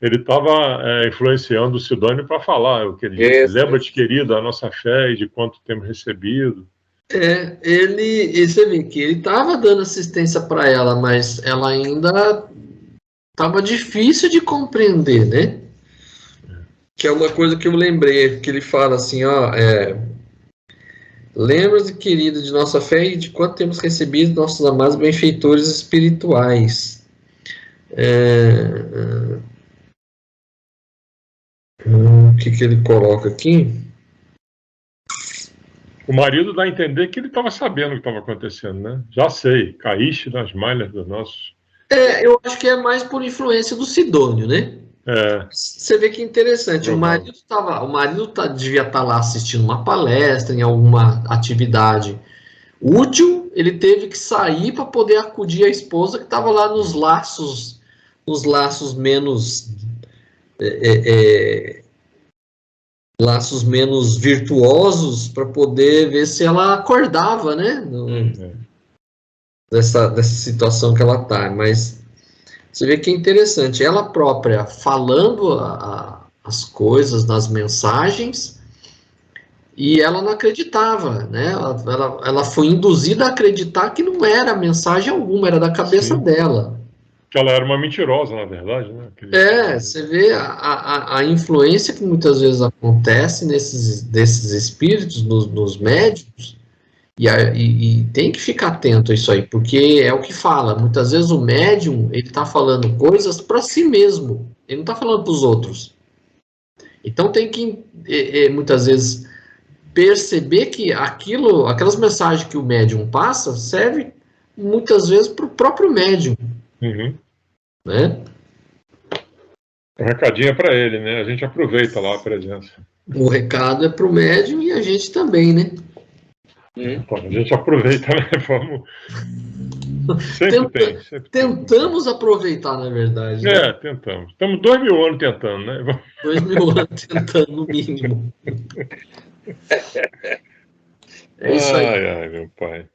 ele estava influenciando o Sidônio para falar o que ele disse. Lembra-te, querido, a nossa fé e de quanto temos recebido. Você vê que ele estava dando assistência para ela, mas ela ainda estava difícil de compreender, né? Que é uma coisa que eu lembrei, que ele fala assim, lembra-te, querido, de nossa fé e de quanto temos recebido nossos amados benfeitores espirituais. O que ele coloca aqui? O marido dá a entender que ele estava sabendo o que estava acontecendo, né? Já sei, caíste nas malhas dos nossos... Eu acho que é mais por influência do Sidônio, né? Você vê que interessante, o marido devia estar lá assistindo uma palestra, em alguma atividade útil, ele teve que sair para poder acudir a esposa que estava lá nos laços menos virtuosos, para poder ver se ela acordava, né? Dessa situação que ela está. Mas você vê que é interessante, ela própria falando as coisas nas mensagens, e ela não acreditava, né? Ela foi induzida a acreditar que não era mensagem alguma, era da cabeça dela. Que ela era uma mentirosa, na verdade, né? Você vê a influência que muitas vezes acontece desses espíritos, nos médiuns, e tem que ficar atento a isso aí, porque é o que fala, muitas vezes o médium, ele está falando coisas para si mesmo, ele não está falando para os outros. Então tem que, muitas vezes, perceber que aquelas mensagens que o médium passa, serve muitas vezes para o próprio médium. Né? O recadinho é para ele, né? A gente aproveita lá a presença. O recado é para o médium e a gente também, né? Então, a gente aproveita, né? Sempre tentamos aproveitar, na verdade. Né? Tentamos. Estamos 2000 anos tentando, né? 2000 anos tentando, no mínimo. É isso aí. Ai, meu pai.